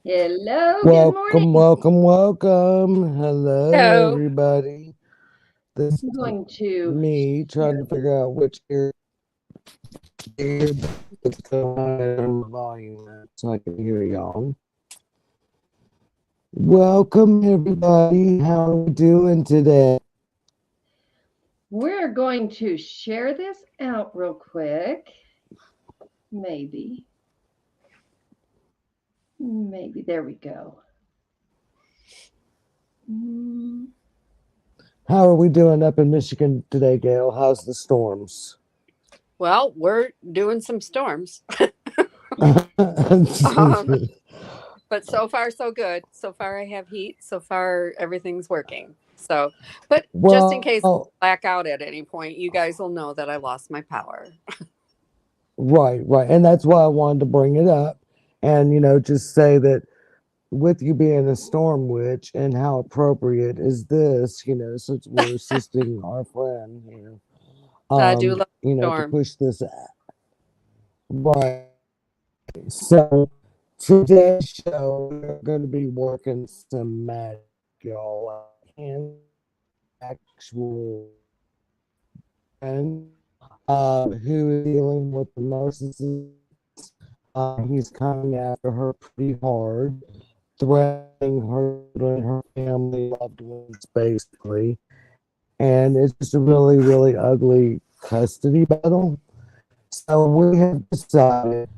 Hello, good Welcome, morning. welcome, welcome. Hello, So, everybody. This I'm is going to me trying share to this. figure out which ear what's going on and volume at so I can hear y'all. Welcome, everybody. How are we doing today? We're going to share this out real quick. Maybe. Maybe. There we go. Mm, How are we doing up in Michigan today, Gail? How's the storms? well, we're doing some storms. Um, but so far, so good. So far, I have heat. So far, everything's working. So, but just in case Well, I black out at any point, you guys will know that I lost my power. right. And that's why I wanted to bring it up and, just say that with you being a storm witch and how appropriate is this, since we're assisting our friend here, I do love to storm. push this right. So today's show, we're going to be working some magic, y'all, and actual friend who is dealing with the narcissist. He's coming after her pretty hard, threatening her and her family, loved ones, basically. And it's just a really, really ugly custody battle. So we have decided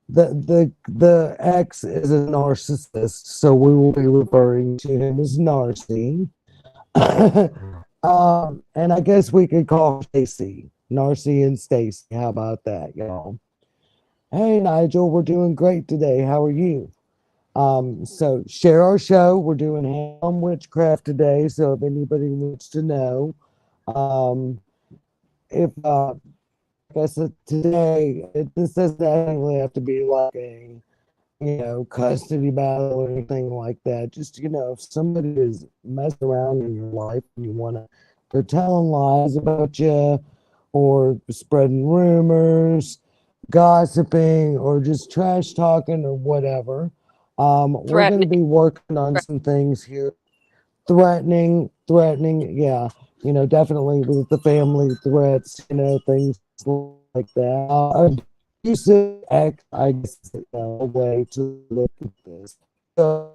the ex is a narcissist, so we will be referring to him as Narcy. And I guess we could call her Stacy, Narcy and Stacy. How about that, y'all? Hey, Nigel, we're doing great today. How are you? So share our show. We're doing ham witchcraft today. So if anybody wants to know, um, if like I said today, this doesn't actually have to be like a custody battle or anything like that. Just if somebody is messing around in your life and you want to, they're telling lies about you or spreading rumors, gossiping, or just trash talking or whatever. We're going to Threatening. be working on some things here. Threatening, yeah, definitely with the family threats, things like that. Abusive act, I guess, is a way to look at this. So,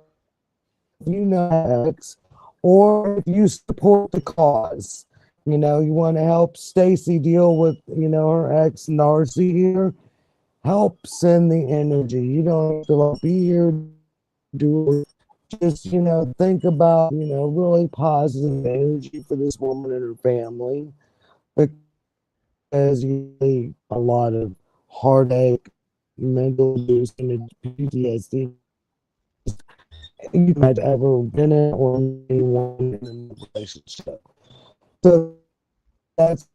if you know X, or if you support the cause, you want to help Stacy deal with, her ex Narcy here, help send the energy. You don't have to like be here, do it. Just, think about, really positive energy for this woman and her family because usually a lot of heartache, mental abuse, and PTSD you might ever been in or anyone in a relationship. So that's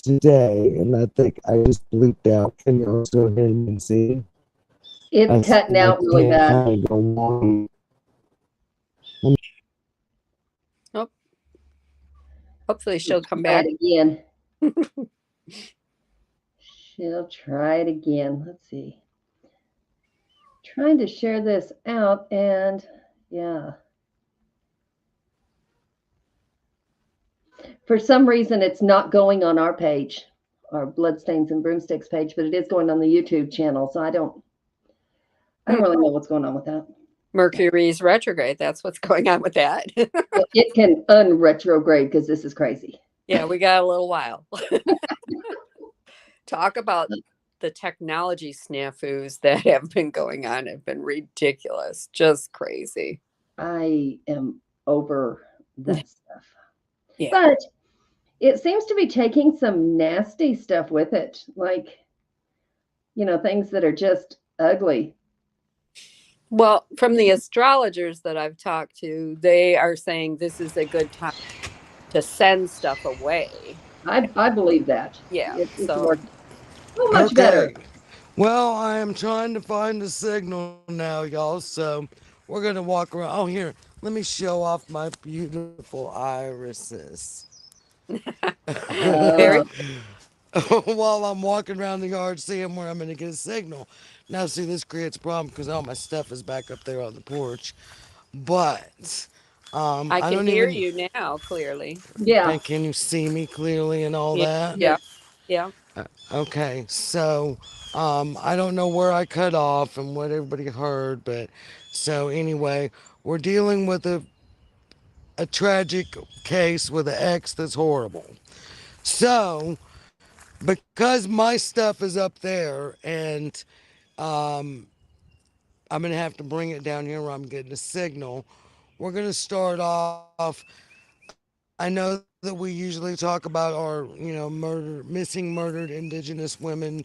today, and I think I just bleeped out. Can you still hear me and see? it's I cutting seem out like really can't bad. kind of go on. Oh, hopefully, she'll come Try back. it again. She'll try it again. Let's see. Trying to share this out, and yeah, for some reason it's not going on our page, our Bloodstains and Broomsticks page, but it is going on the YouTube channel. So I don't Hmm, really know what's going on with that. Mercury's retrograde. That's what's going on with that. It can unretrograde because this is crazy. Yeah, we got a little while. Talk about the technology snafus that have been going on have been ridiculous, just crazy. I am over that stuff. Yeah. But it seems to be taking some nasty stuff with it, like, things that are just ugly. Well, from the astrologers that I've talked to, they are saying this is a good time to send stuff away. I believe that. Yeah. It's So, worked so much better. Okay. Well, I am trying to find a signal now, y'all. So we're gonna walk around. Oh, here, let me show off my beautiful irises. very Uh, while I'm walking around the yard seeing where I'm going to get a signal. Now, see, this creates a problem because all my stuff is back up there on the porch. But I I can don't hear even. you now clearly. Yeah. Can you see me clearly and all Yeah, that? yeah, Yes. yeah. Okay, so I don't know where I cut off and what everybody heard, but so anyway, we're dealing with a tragic case with an ex that's horrible. So, because my stuff is up there and um, I'm going to have to bring it down here where I'm getting a signal, we're going to start off. I know that we usually talk about our, missing, murdered Indigenous women,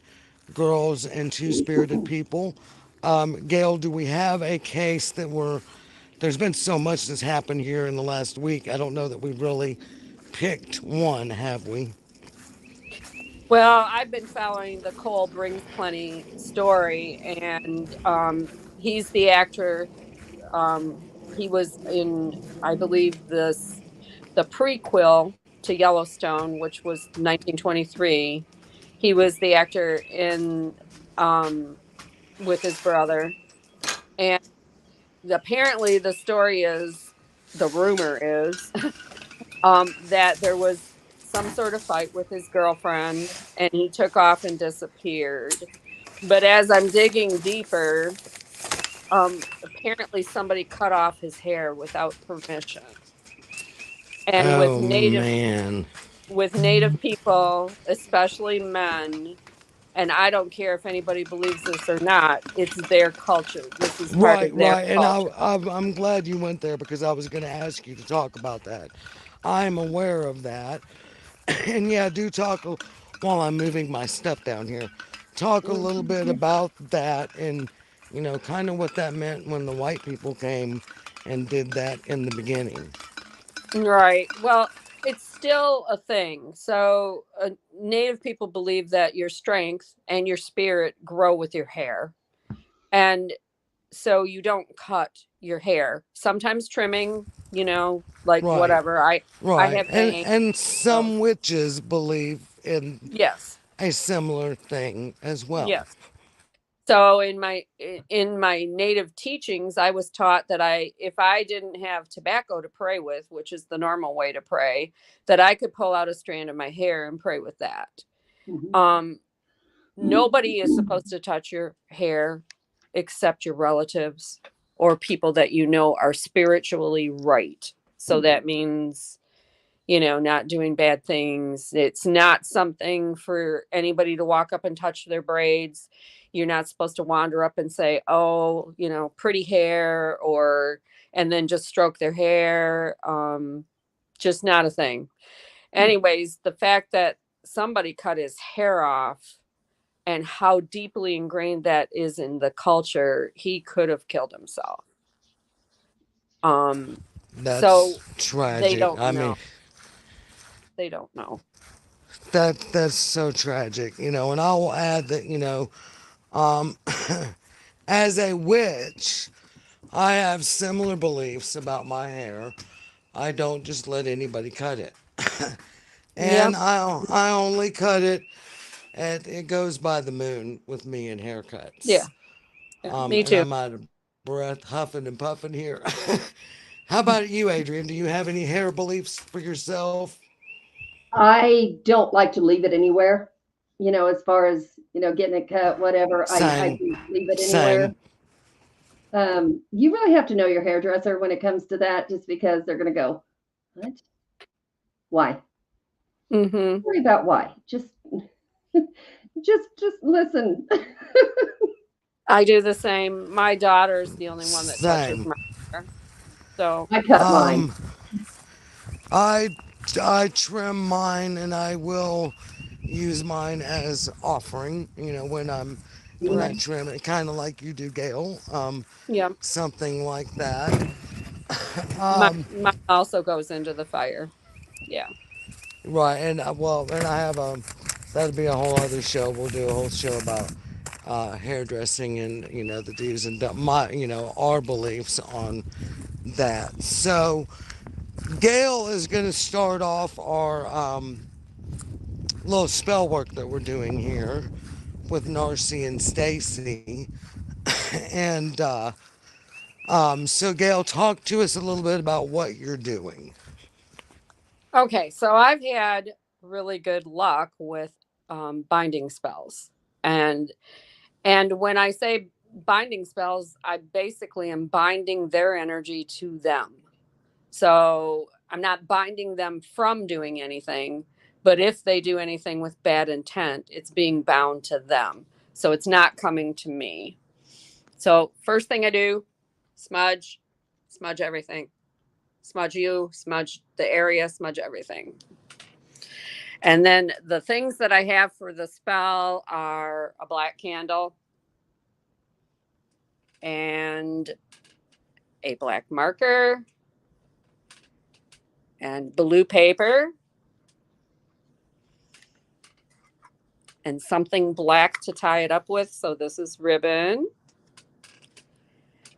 girls, and two-spirited people. Gail, do we have a case that we're there's been so much that's happened here in the last week. I don't know that we've really picked one, have we? Well, I've been following the Cole Brings Plenty story, and he's the actor. He was in, I believe, the prequel to Yellowstone, which was 1923. He was the actor in um, with his brother, and apparently the story is, the rumor is, that there was some sort of fight with his girlfriend, and he took off and disappeared. But as I'm digging deeper, apparently somebody cut off his hair without permission. And Oh man. with native people, especially men, and I don't care if anybody believes this or not, it's their culture. This is part Right, of their right. And culture. I'm glad you went there because I was going to ask you to talk about that. I'm aware of that. And yeah, do talk while I'm moving my stuff down here. Talk a little bit Mhm. about that and, kind of what that meant when the white people came and did that in the beginning. Right. Well, it's still a thing. So, native people believe that your strength and your spirit grow with your hair. And so you don't cut your hair. Sometimes trimming, like Right. whatever. I Right. have bangs. And So, some witches believe in yes. a similar thing as well. Yes. So in my native teachings, I was taught that if I didn't have tobacco to pray with, which is the normal way to pray, that I could pull out a strand of my hair and pray with that. Mhm. Um, Nobody is supposed to touch your hair except your relatives or people that you know are spiritually right. So that means, not doing bad things. It's not something for anybody to walk up and touch their braids. You're not supposed to wander up and say, "Oh, pretty hair," and then just stroke their hair. Just not a thing. Anyways, the fact that somebody cut his hair off and how deeply ingrained that is in the culture, he could have killed himself. That's So they tragic. don't I mean, know. They don't know. that's so tragic, and I will add that, um, as a witch, I have similar beliefs about my hair. I don't just let anybody cut it. And Yep. I only cut it at it goes by the moon with me and Yeah. haircuts. Yeah. Me And too. I'm out of breath, huffing and puffing here. How about you, Adrian? Do you have any hair beliefs for yourself? I don't like to leave it anywhere. As far as, getting it cut, whatever, I Same, do leave it anywhere. same. You really have to know your hairdresser when it comes to that, just because they're going to go, what? Why? Hmm. Worry about why. Just listen. I do the same. My daughter's the only one that touches Same. my hair. So, I cut mine. Um, I I trim mine and I will use mine as offering. When I Mhm. trim it, kind of like you do, Gail. yeah, Something like that. my Um, mine also goes into the fire. Yeah. right, and and I have that'll be a whole other show. We'll do a whole show about hairdressing and the do's and my our beliefs on that. So Gail is going to start off little spell work that we're doing here with Narcy and Stacy. And so, Gail, talk to us a little bit about what you're doing. Okay, so I've had really good luck with binding spells, and when I say binding spells, I basically am binding their energy to them. So I'm not binding them from doing anything, but if they do anything with bad intent, it's being bound to them. So it's not coming to me. So first thing I do, smudge, smudge everything. Smudge you, smudge the area, smudge everything. And then the things that I have for the spell are a black candle and a black marker and blue paper and something black to tie it up with. So this is ribbon.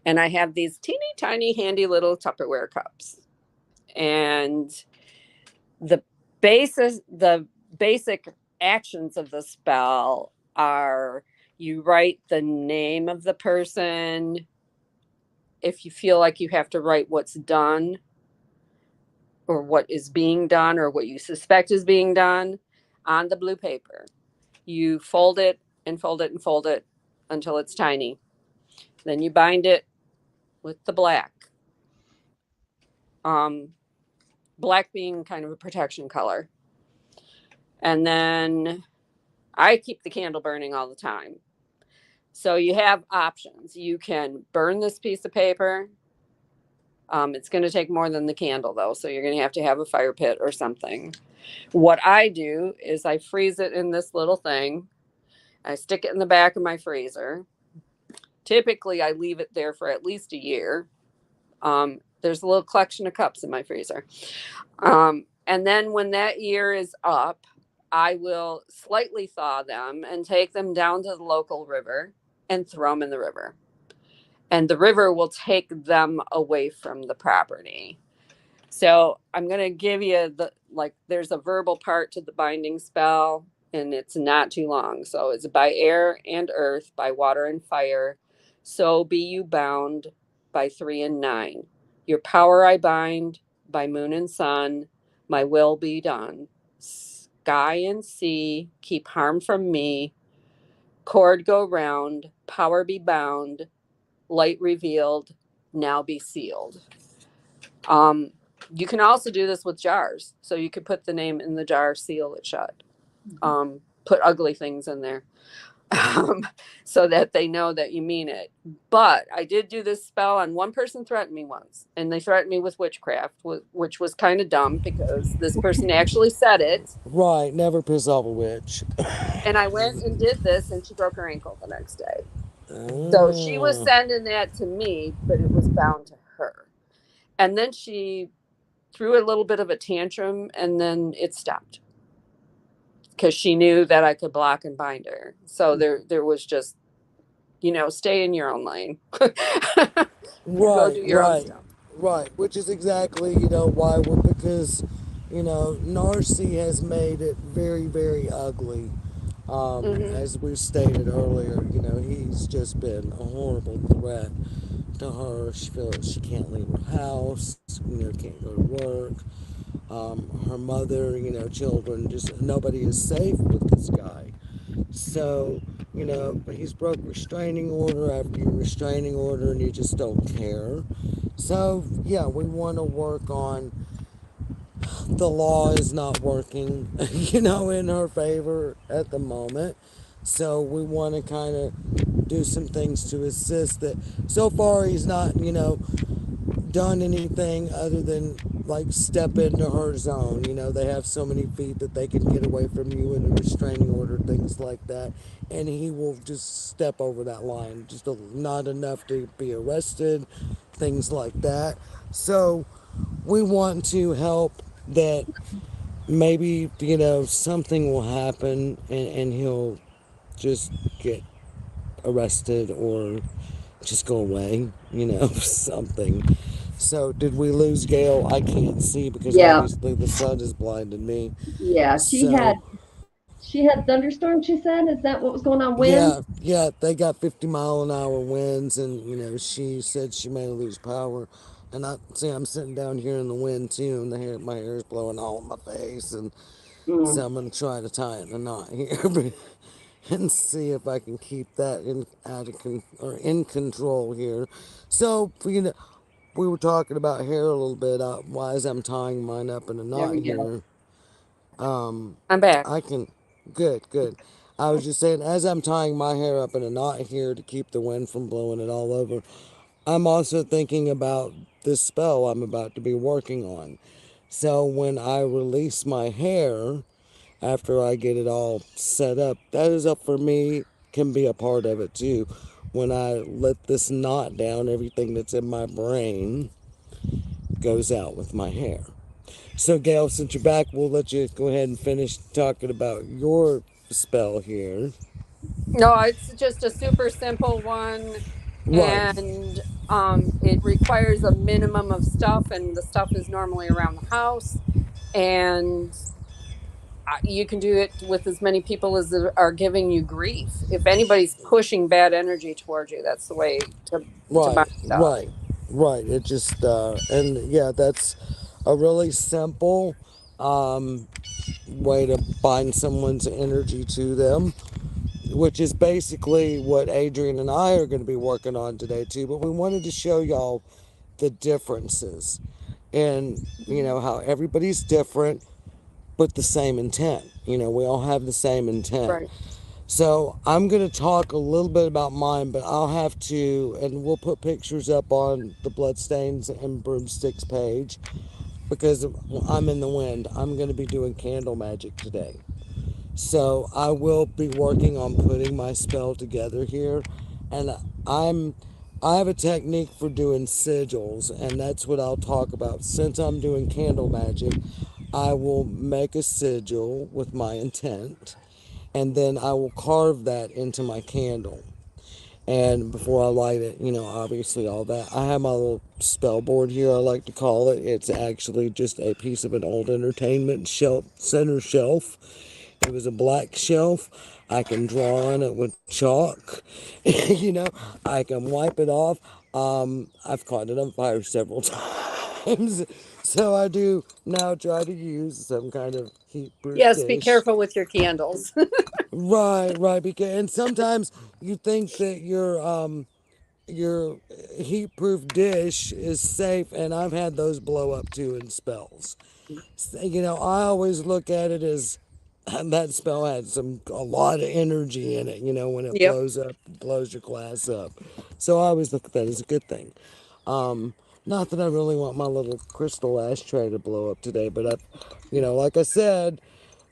And I have these teeny tiny handy little Tupperware cups. And the basic actions of the spell are you write the name of the person. If you feel like you have to write what's done or what is being done or what you suspect is being done on the blue paper, you fold it and fold it and fold it until it's tiny. Then you bind it with the black. Black being kind of a protection color. And then I keep the candle burning all the time. So you have options. You can burn this piece of paper. It's going to take more than the candle, though. So you're going to have a fire pit or something. What I do is I freeze it in this little thing. I stick it in the back of my freezer. Typically, I leave it there for at least a year. There's a little collection of cups in my freezer. And then when that year is up, I will slightly thaw them and take them down to the local river and throw them in the river. And the river will take them away from the property. So I'm going to give you there's a verbal part to the binding spell, and it's not too long. So it's by air and earth, by water and fire. So be you bound by 3 and 9. Your power I bind by moon and sun. My will be done. Sky and sea, keep harm from me. Cord go round, power be bound. Light revealed, now be sealed. You can also do this with jars. So you could put the name in the jar, seal it shut. Put ugly things in there so that they know that you mean it. But I did do this spell on one person threatened me once, and they threatened me with witchcraft, which was kind of dumb because this person actually said it. Right, never piss off a witch. And I went and did this, and she broke her ankle the next day. So she was sending that to me, but it was bound to her. And then she threw a little bit of a tantrum, and then it stopped because she knew that I could block and bind her. So there was just, stay in your own lane. Go do your own stuff. Right, which is exactly, why because, Narcy has made it very, very ugly. As we stated earlier, he's just been a horrible threat to her. She feels she can't leave her house, can't go to work. Her mother, children, just nobody is safe with this guy. So, he's broke restraining order after restraining order, and you just don't care. So, yeah, we want to work on the law is not working, in her favor at the moment. So we want to kind of do some things to assist that. So far, he's not, done anything other than step into her zone. They have so many feet that they can get away from you in a restraining order, things like that. And he will just step over that line, just not enough to be arrested, things like that. So we want to help that maybe, something will happen and he'll just get arrested or just go away, something. So did we lose Gail? I can't see because obviously the sun has blinded me. Yeah, she So- She had thunderstorms, she said. Is that what was going on? Wind? Yeah, they got 50-mile-an-hour winds, and she said she may lose power. And I see I'm sitting down here in the wind too, and my hair is blowing all in my face, and so Mm. I'm gonna try to tie it in a knot here, and see if I can keep that in control here. So we were talking about hair a little bit. Why as I'm tying mine up in a There knot we go. here, I'm back. I can. Good, good. I was just saying, as I'm tying my hair up in a knot here to keep the wind from blowing it all over, I'm also thinking about this spell I'm about to be working on. So when I release my hair, after I get it all set up, that is up for me, can be a part of it too. When I let this knot down, everything that's in my brain goes out with my hair. So, Gail, since you're back, we'll let you go ahead and finish talking about your spell here. No, it's just a super simple one, Right, and it requires a minimum of stuff, and the stuff is normally around the house, and you can do it with as many people as are giving you grief. If anybody's pushing bad energy towards you, that's the way to right, bind it up. right, right. It just, and yeah, that's a really simple um, way to bind someone's energy to them, which is basically what Adrian and I are going to be working on today, too. But we wanted to show y'all the differences and, how everybody's different but the same intent. We all have the same intent. Right. So I'm going to talk a little bit about mine, but I'll have to, and we'll put pictures up on the Bloodstains and Broomsticks page because I'm in the wind. I'm going to be doing candle magic today. So I will be working on putting my spell together here, and I'm I have a technique for doing sigils, and that's what I'll talk about. Since I'm doing candle magic, I will make a sigil with my intent, and then I will carve that into my candle. And before I light it, obviously all that. I have my little spell board here, I like to call it. It's actually just a piece of an old entertainment shelf, center shelf. It was a black shelf. I can draw on it with chalk. you know, I can wipe it off. I've caught it on fire several times. So I do now try to use some kind of heat proof Yes, be dish. careful with your candles. Right, right. Because and sometimes you think that your heat proof dish is safe, and I've had those blow up too in spells. I always look at it as that spell had a lot of energy in it, when it Yep. blows up, blows your glass up. So I always look at that as a good thing. Not that I really want my little crystal ashtray to blow up today, but like I said,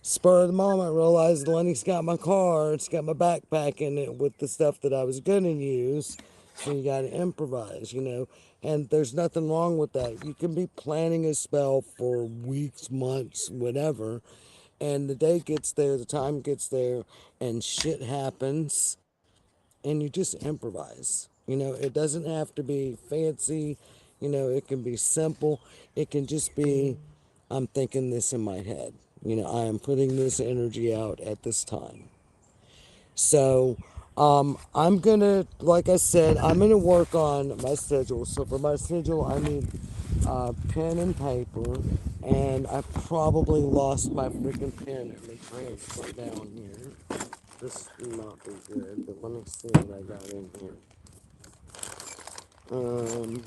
spur of the moment, realized Lenny's got my car, it's got my backpack in it with the stuff that I was gonna use. So you gotta improvise. And there's nothing wrong with that. You can be planning a spell for weeks, months, whatever, and the day gets there, the time gets there, and shit happens, and you just improvise. It doesn't have to be fancy, it can be simple. It can just be, I'm thinking this in my head. I am putting this energy out at this time. So, I'm gonna, like I said, I'm gonna work on my schedule. So for my schedule, I need pen and paper, and I probably lost my freaking pen. Let me bring it right down here. This will not be good, but let me see what I got in here. Um,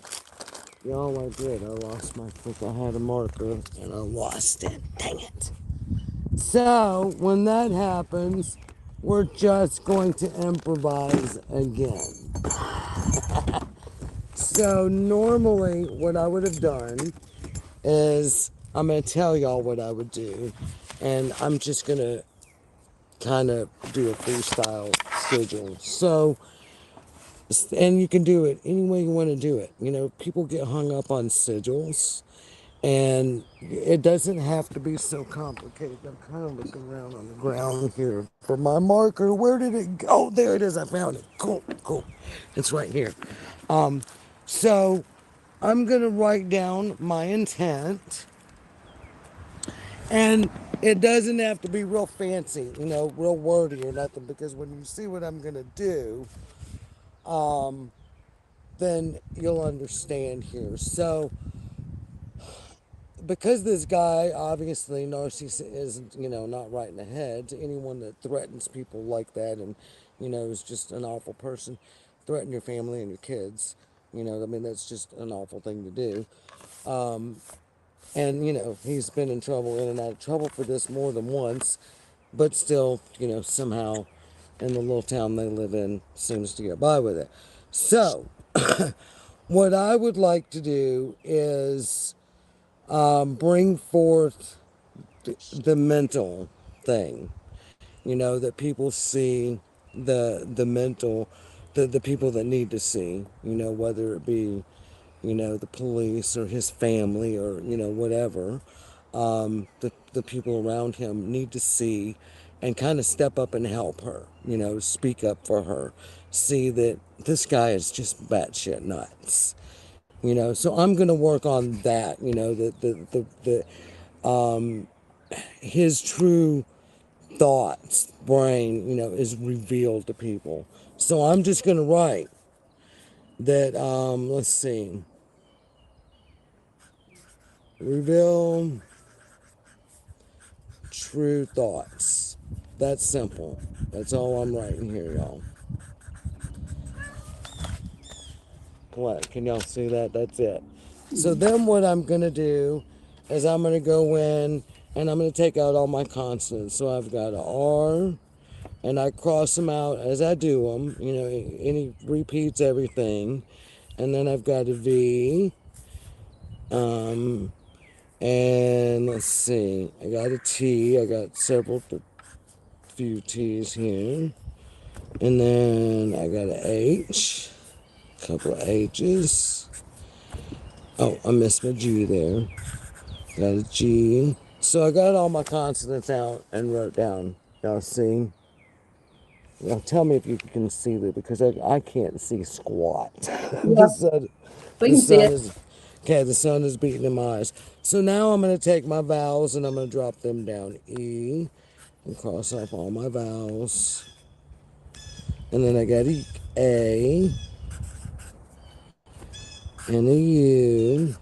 y'all, I did. I lost my I had a marker and I lost it. Dang it. So, when that happens, we're just going to improvise again. So, normally, what I would have done is I'm going to tell y'all what I would do, and I'm just going to kind of do a freestyle schedule. So, and you can do it any way you want to do it. People get hung up on sigils, and it doesn't have to be so complicated. I'm kind of looking around on the ground here for my marker. Where did it go? Oh, there it is. I found it. Cool, cool. It's right here. So I'm going to write down my intent, and it doesn't have to be real fancy, you know, real wordy or nothing, because when you see what I'm going to do, then you'll understand here. So, because this guy, obviously, Narcissist is, you know, not right in the head, to anyone that threatens people like that and, you know, is just an awful person, threaten your family and your kids, you know, I mean, that's just an awful thing to do. And, you know, he's been in trouble, in and out of trouble for this more than once, but still, you know, somehow in the little town they live in seems to get by with it. So, what I would like to do is bring forth the mental thing, you know, that people see, the mental, the people that need to see, you know, whether it be, you know, the police or his family or, you know, whatever, the people around him need to see and kind of step up and help her, you know, speak up for her, see that this guy is just batshit nuts, you know. So I'm going to work on that, you know, his true thoughts, brain, you know, is revealed to people. So I'm just going to write that, let's see, reveal true thoughts. That's simple. That's all I'm writing here, y'all. What? Can y'all see that? That's it. So then what I'm going to do is I'm going to go in and I'm going to take out all my consonants. So I've got a R, and I cross them out as I do them. You know, and he repeats everything. And then I've got a V. And let's see. I got a T. I got few T's here. And then I got an H. A couple of H's. Oh, I missed my G there. Got a G. So I got all my consonants out and wrote down. Y'all see? Now tell me if you can see that, because I can't see squat. Yeah, we The can see sun it. is, okay, the sun is beating in my eyes. So now I'm going to take my vowels and I'm going to drop them down. E, and cross off all my vowels. And then I got A, and a U.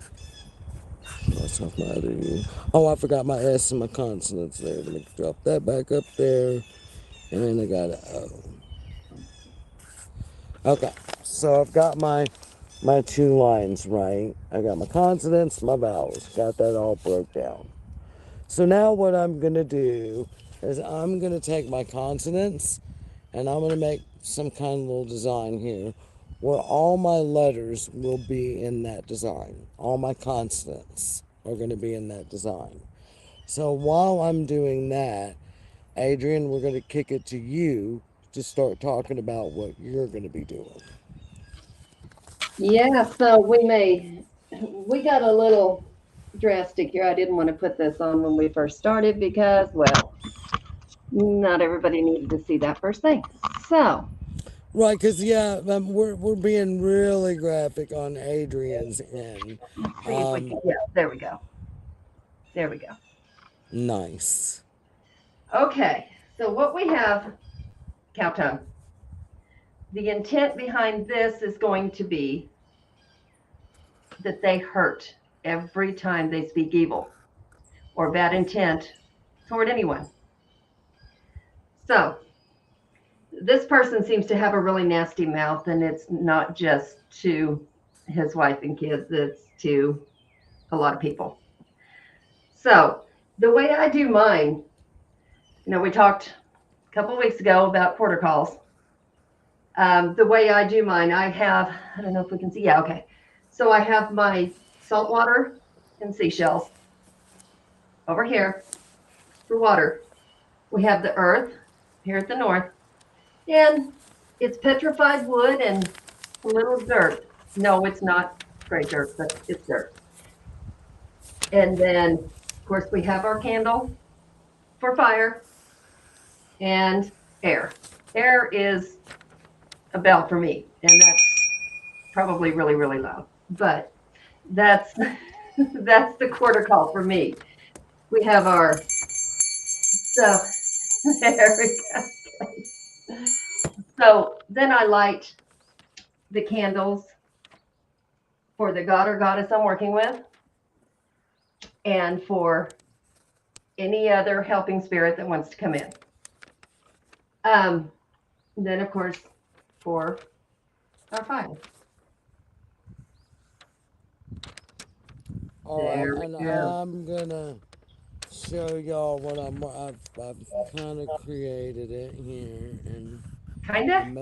Cross off my other U. Oh, I forgot my S and my consonants there. Let me drop that back up there. And then I got an O. Okay, so I've got my two lines right. I got my consonants, my vowels. Got that all broke down. So now what I'm going to do is I'm going to take my consonants and I'm going to make some kind of little design here where all my letters will be in that design. All my consonants are going to be in that design. So while I'm doing that, Adrian, we're going to kick it to you to start talking about what you're going to be doing. Yeah, so we got a little drastic here. I didn't want to put this on when we first started because, well, not everybody needed to see that first thing. So, Right, because yeah, we're being really graphic on Adrian's end. see if we can, yeah, there we go. There we go. Nice. Okay, so what we have, Cowtown, the intent behind this is going to be that they hurt every time they speak evil or bad intent toward anyone. So, this person seems to have a really nasty mouth, and it's not just to his wife and kids, it's to a lot of people. So, the way I do mine, we talked a couple of weeks ago about quarter calls. The way I do mine, I don't know if we can see. Yeah, okay. So I have my saltwater and seashells over here for water. We have the earth here at the north, and it's petrified wood and a little dirt. No, it's not gray dirt, but it's dirt. And then, of course, we have our candle for fire and air. Air is a bell for me, and that's probably really, really loud. But that's that's the quarter call for me. We have our So there we go. So then I light the candles for the god or goddess I'm working with, and for any other helping spirit that wants to come in. Then, of course, for our fire. All right, There and we go. I'm gonna show y'all what I've kind of created it here, and Kinda? I'm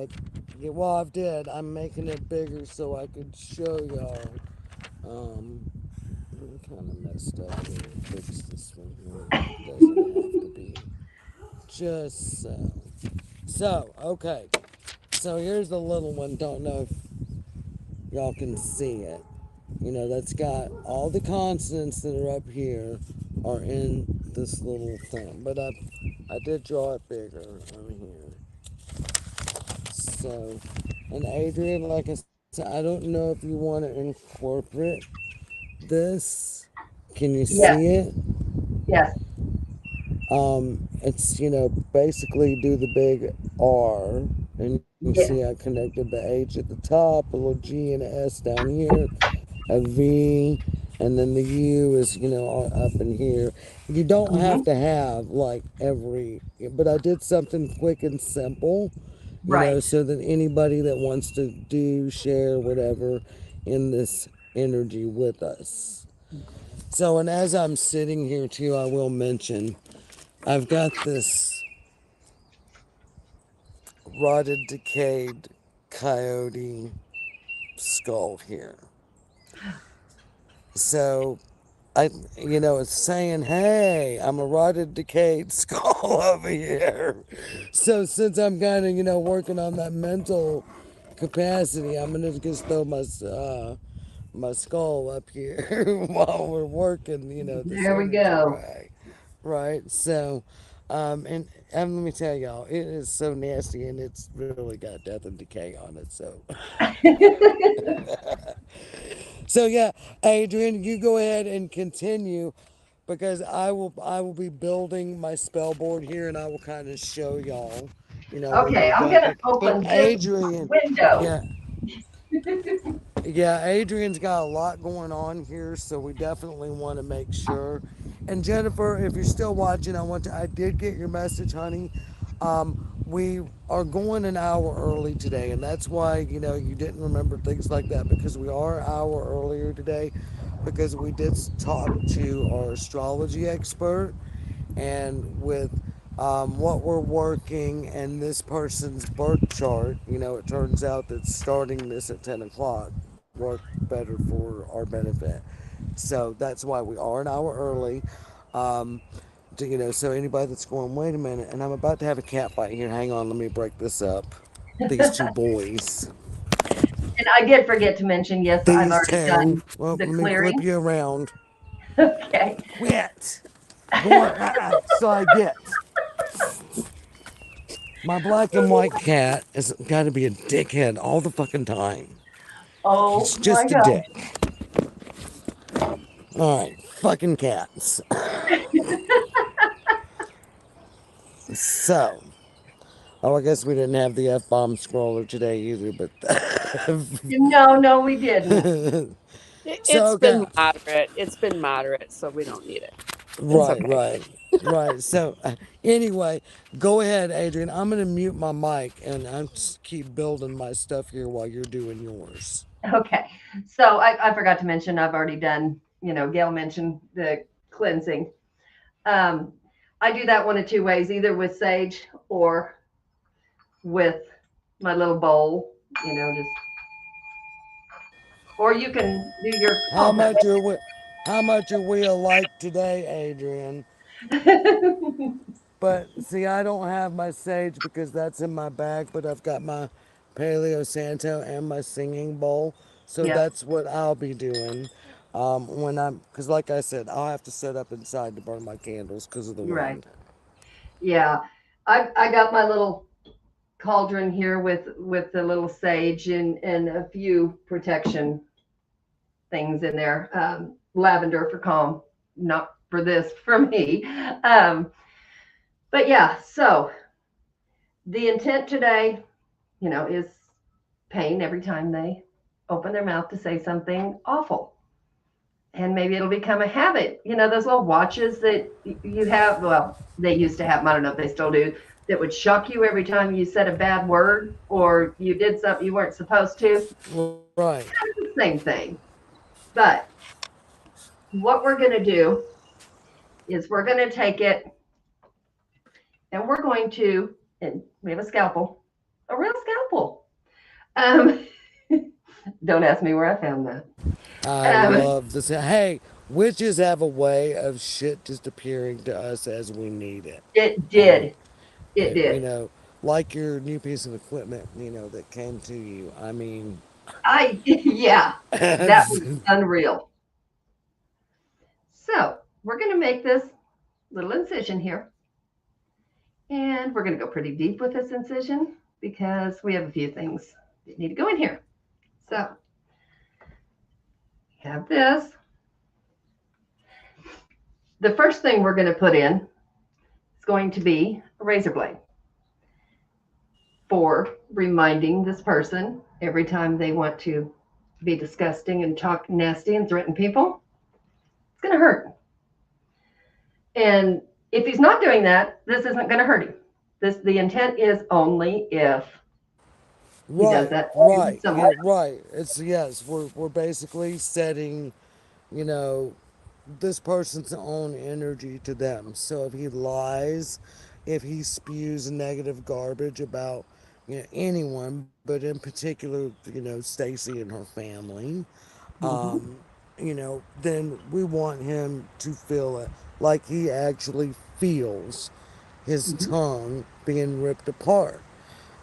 yeah, well, I've did. I'm making it bigger so I could show y'all. I'm kind of messed up here. Fix this one here. It doesn't have to be. Just so. So, okay. So here's the little one. Don't know if y'all can see it. You know, that's got all the consonants that are up here are in this little thing. But I did draw it bigger on here. So, and Adrian, like I said, I don't know if you want to incorporate this. Can you Yes. see it? Yes. It's, you know, basically do the big R, and you see I Yes. connected the H at the top, a little G and an S down here, a V, and then the U is, you know, up in here. You don't have Hmm. to have like every, but I did something quick and simple, you know, Right. so that anybody that wants to do, share, whatever in this energy with us. So, and as I'm sitting here too, I will mention I've got this rotted, decayed coyote skull here. So I, you know, it's saying, hey, I'm a rotted, decayed skull over here. So since I'm kind of, you know, working on that mental capacity, I'm gonna just throw my skull up here while we're working, you know, this There we energy go. way, right? So, and let me tell y'all, it is so nasty, and it's really got death and decay on it. So, so yeah, Adrian, you go ahead and continue because I will be building my spell board here, and I will kind of show y'all, you know, when Okay, we're I'm done. going to But open this Adrian, window. yeah, yeah, Adrian's got a lot going on here, so we definitely want to make sure. And Jennifer, if you're still watching, I did get your message, honey. We are going an hour early today, and that's why, you know, you didn't remember things like that, because we are an hour earlier today because we did talk to our astrology expert, and with what we're working and this person's birth chart, you know, it turns out that starting this at 10 o'clock worked better for our benefit. So that's why we are an hour early. Um, you know, so anybody that's going, wait a minute, and I'm about to have a cat fight here. Hang on, let me break this up. These two boys. And I did forget to mention, yes, I've These already done two. Well, the let me flip clearing. you around. Okay. Quit. Boy, so I get. My black and white cat has got to be a dickhead all the fucking time. Oh He's my just a God. dick. All right, fucking cats. So, oh, I guess we didn't have the F bomb scroller today either, but. No, no, we didn't. So, It's okay. been moderate. It's been moderate, so we don't need it. It's Right, okay. right, right. So, anyway, go ahead, Adrian. I'm going to mute my mic and I'm just keep building my stuff here while you're doing yours. Okay. So I forgot to mention, I've already done, Gail mentioned the cleansing. Um, I do that one of two ways, either with sage or with my little bowl, just, or you can do your How palm much are we? How much are we alike today, Adrian? that But see, I don't have my sage because that's in my bag, but I've got my Paleo Santo and my singing bowl. So Yep. that's what I'll be doing because like I said, I'll have to set up inside to burn my candles because of the You're right. wind. Yeah. I got my little cauldron here with the little sage and a few protection things in there. Lavender for calm, not for this, for me. But yeah, so the intent today, is pain every time they open their mouth to say something awful. And maybe it'll become a habit. Those little watches that you have, well, they used to have them, I don't know if they still do, that would shock you every time you said a bad word or you did something you weren't supposed to. Right. It's the same thing. But what we're going to do is we're going to take it and we're going to, and we have a scalpel, a real scalpel. Um, don't ask me where I found that. I love this. Hey, witches have a way of shit just appearing to us as we need it. It And, did. It did. like your new piece of equipment, that came to you. I mean, Yeah, that was unreal. So we're going to make this little incision here. And we're going to go pretty deep with this incision because we have a few things that need to go in here. So we have this. The first thing we're going to put in is going to be a razor blade for reminding this person every time they want to be disgusting and talk nasty and threaten people. It's going to hurt. And if he's not doing that, this isn't going to hurt him. The intent is only if he does that. Right. Yeah, right. It's yes. We're basically setting, you know, this person's own energy to them. So if he lies, if he spews negative garbage about anyone, but in particular, Stacy and her family, Mm-hmm. then we want him to feel it like he actually feels his Mm-hmm. tongue being ripped apart.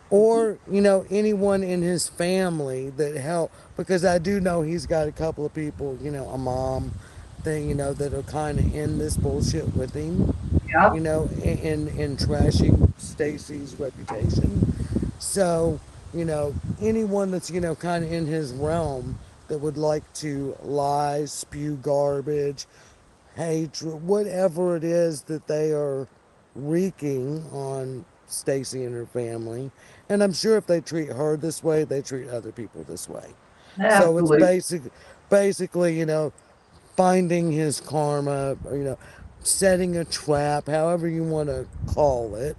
Or, anyone in his family that help, because I do know he's got a couple of people, a mom thing, that are kind of in this bullshit with him, Yep. in trashing Stacy's reputation. So, anyone that's, kind of in his realm that would like to lie, spew garbage, hatred, whatever it is that they are wreaking on Stacy and her family. And I'm sure if they treat her this way, they treat other people this way. So it's Absolutely. basically, finding his karma, or, setting a trap, however you want to call it.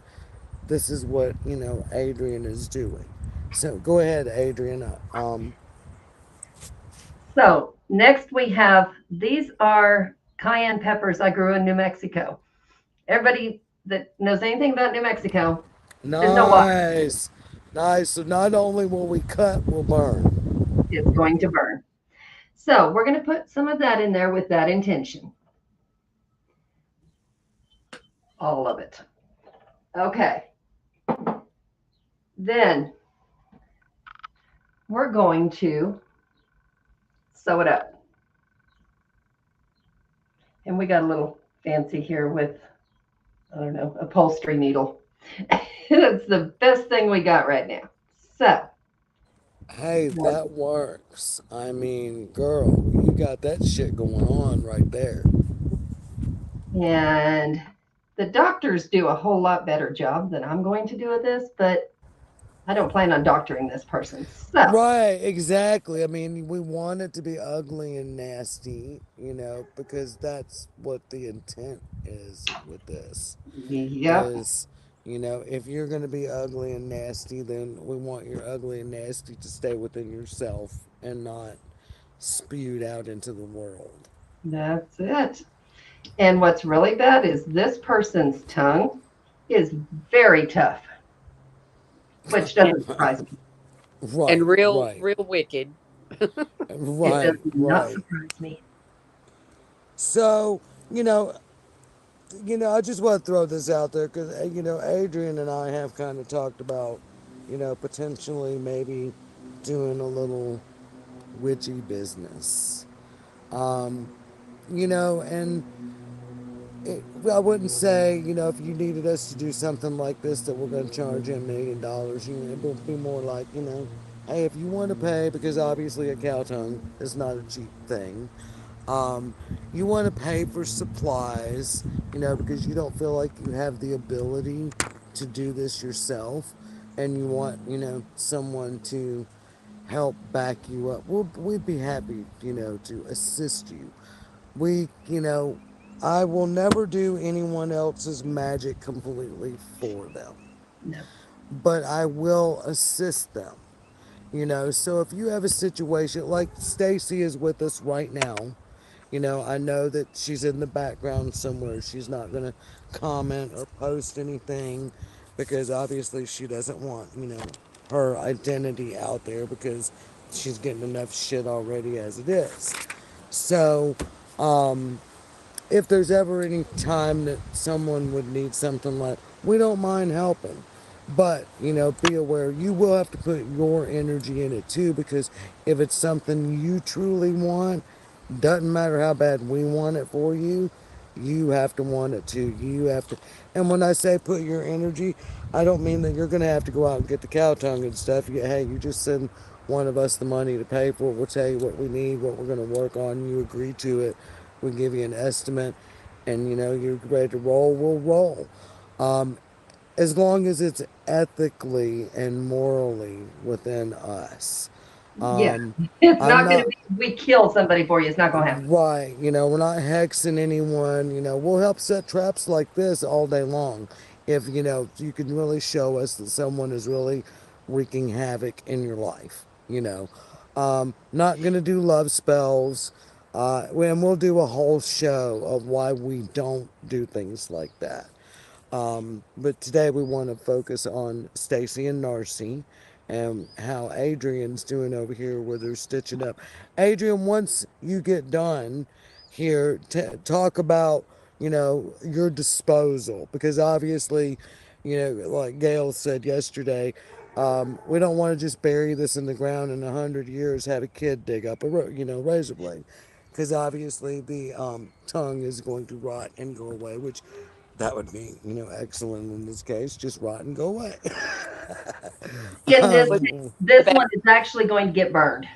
This is what, Adrian is doing. So go ahead, Adrian. So next we have, these are cayenne peppers I grew in New Mexico. Everybody that knows anything about New Mexico, there's no water. Nice. Nice. So not only will we cut, we'll burn. It's going to burn. So we're going to put some of that in there with that intention. All of it. Okay. Then we're going to sew it up. And we got a little fancy here with, I don't know, upholstery needle. It's the best thing we got right now. So, Hey, that works. I mean, girl, you got that shit going on right there. and the doctors do a whole lot better job than I'm going to do with this, but I don't plan on doctoring this person. So, Right, exactly. I mean, we want it to be ugly and nasty, because that's what the intent is with this. yep, Is, if you're going to be ugly and nasty, then we want your ugly and nasty to stay within yourself and not spewed out into the world. that's it. And what's really bad is this person's tongue is very tough, which doesn't surprise me. And Right, real, right, real wicked. It does right, not right. surprise me. So, you know, I just want to throw this out there because, Adrian and I have kind of talked about, potentially maybe doing a little witchy business. Um, and I wouldn't say, if you needed us to do something like this that we're going to charge you $1 million. It would be more like, hey, if you want to pay, because obviously a cow tongue is not a cheap thing. Um, you want to pay for supplies, because you don't feel like you have the ability to do this yourself, and you want, someone to help back you up. We'd be happy, to assist you. I will never do anyone else's magic completely for them, No. but I will assist them. So if you have a situation like Stacy is with us right now, I know that she's in the background somewhere. She's not going to comment or post anything because obviously she doesn't want, her identity out there because she's getting enough shit already as it is. So, um, if there's ever any time that someone would need something like, we don't mind helping. But, be aware you will have to put your energy in it too, because if it's something you truly want, doesn't matter how bad we want it for you, you have to want it too. You have to. And when I say put your energy, I don't mean that you're going to have to go out and get the cow tongue and stuff. Hey, you just send one of us the money to pay for it. We'll tell you what we need, what we're going to work on. You agree to it. We give you an estimate, and you're ready to roll. We'll roll. Um, as long as it's ethically and morally within us. Yeah. Um, It's I'm not going to not be, we kill somebody for you. It's not going to happen. right. We're not hexing anyone. We'll help set traps like this all day long. If you can really show us that someone is really wreaking havoc in your life. Not gonna do love spells. And we'll do a whole show of why we don't do things like that. But today we want to focus on Stacy and Narcy and how Adrian's doing over here where they're stitching up. Adrian, once you get done here, talk about, your disposal because obviously, like Gail said yesterday, we don't want to just bury this in the ground in 100 years, have a kid dig up a razor blade because obviously the tongue is going to rot and go away, which that would be, excellent in this case. Just rot and go away. In this With case, um, the this back. one is actually going to get burned.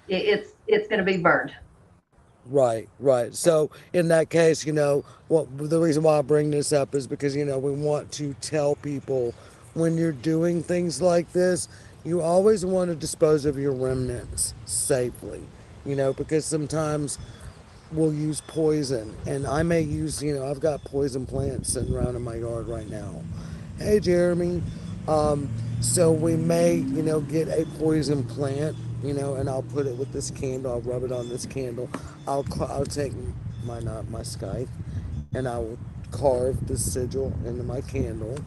It's going to be burned. right, right. So in that case, what the reason why I bring this up is because we want to tell people when you're doing things like this, you always want to dispose of your remnants safely. Because sometimes we'll use poison, and I may use, I've got poison plants sitting around in my yard right now. Hey, Jeremy. Um, so we may, get a poison plant, and I'll put it with this candle. I'll rub it on this candle. I'll take my scythe, and I will carve the sigil into my candle.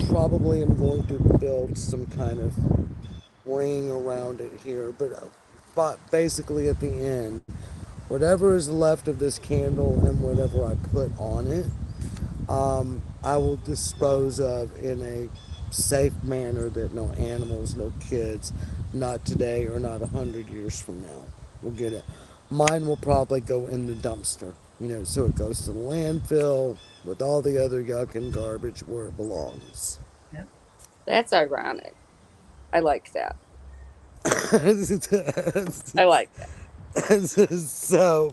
Probably am going to build some kind of ring around it here, but basically at the end, whatever is left of this candle and whatever I put on it, I will dispose of in a safe manner that no animals, no kids, not today or not 100 years from now will get it. Mine will probably go in the dumpster, so it goes to the landfill with all the other yuck and garbage where it belongs. Yep. That's ironic. I like that. I like that. So,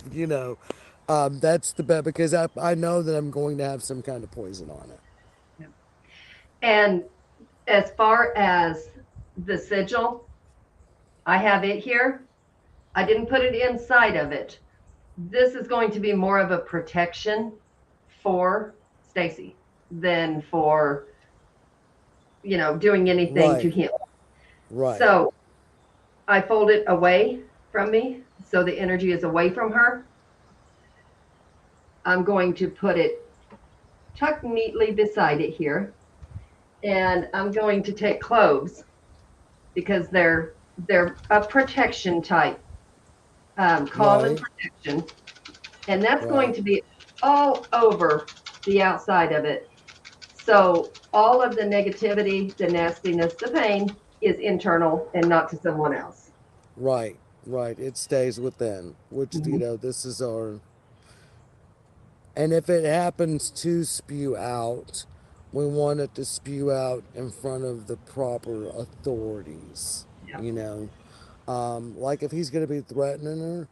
that's the bet because I know that I'm going to have some kind of poison on it. Yep. And as far as the sigil, I have it here. I didn't put it inside of it. This is going to be more of a protection for Stacy than for, doing anything to Right, him. right, So I fold it away from me so the energy is away from her. I'm going to put it tucked neatly beside it here. And I'm going to take cloves because they're a protection type, calm and right, protection. And that's going right, to be all over the outside of it. So all of the negativity, the nastiness, the pain is internal and not to someone else. right, right. It stays within, which, Mhm. this is our. And if it happens to spew out, we want it to spew out in front of the proper authorities, Yeah. Like if he's going to be threatening her,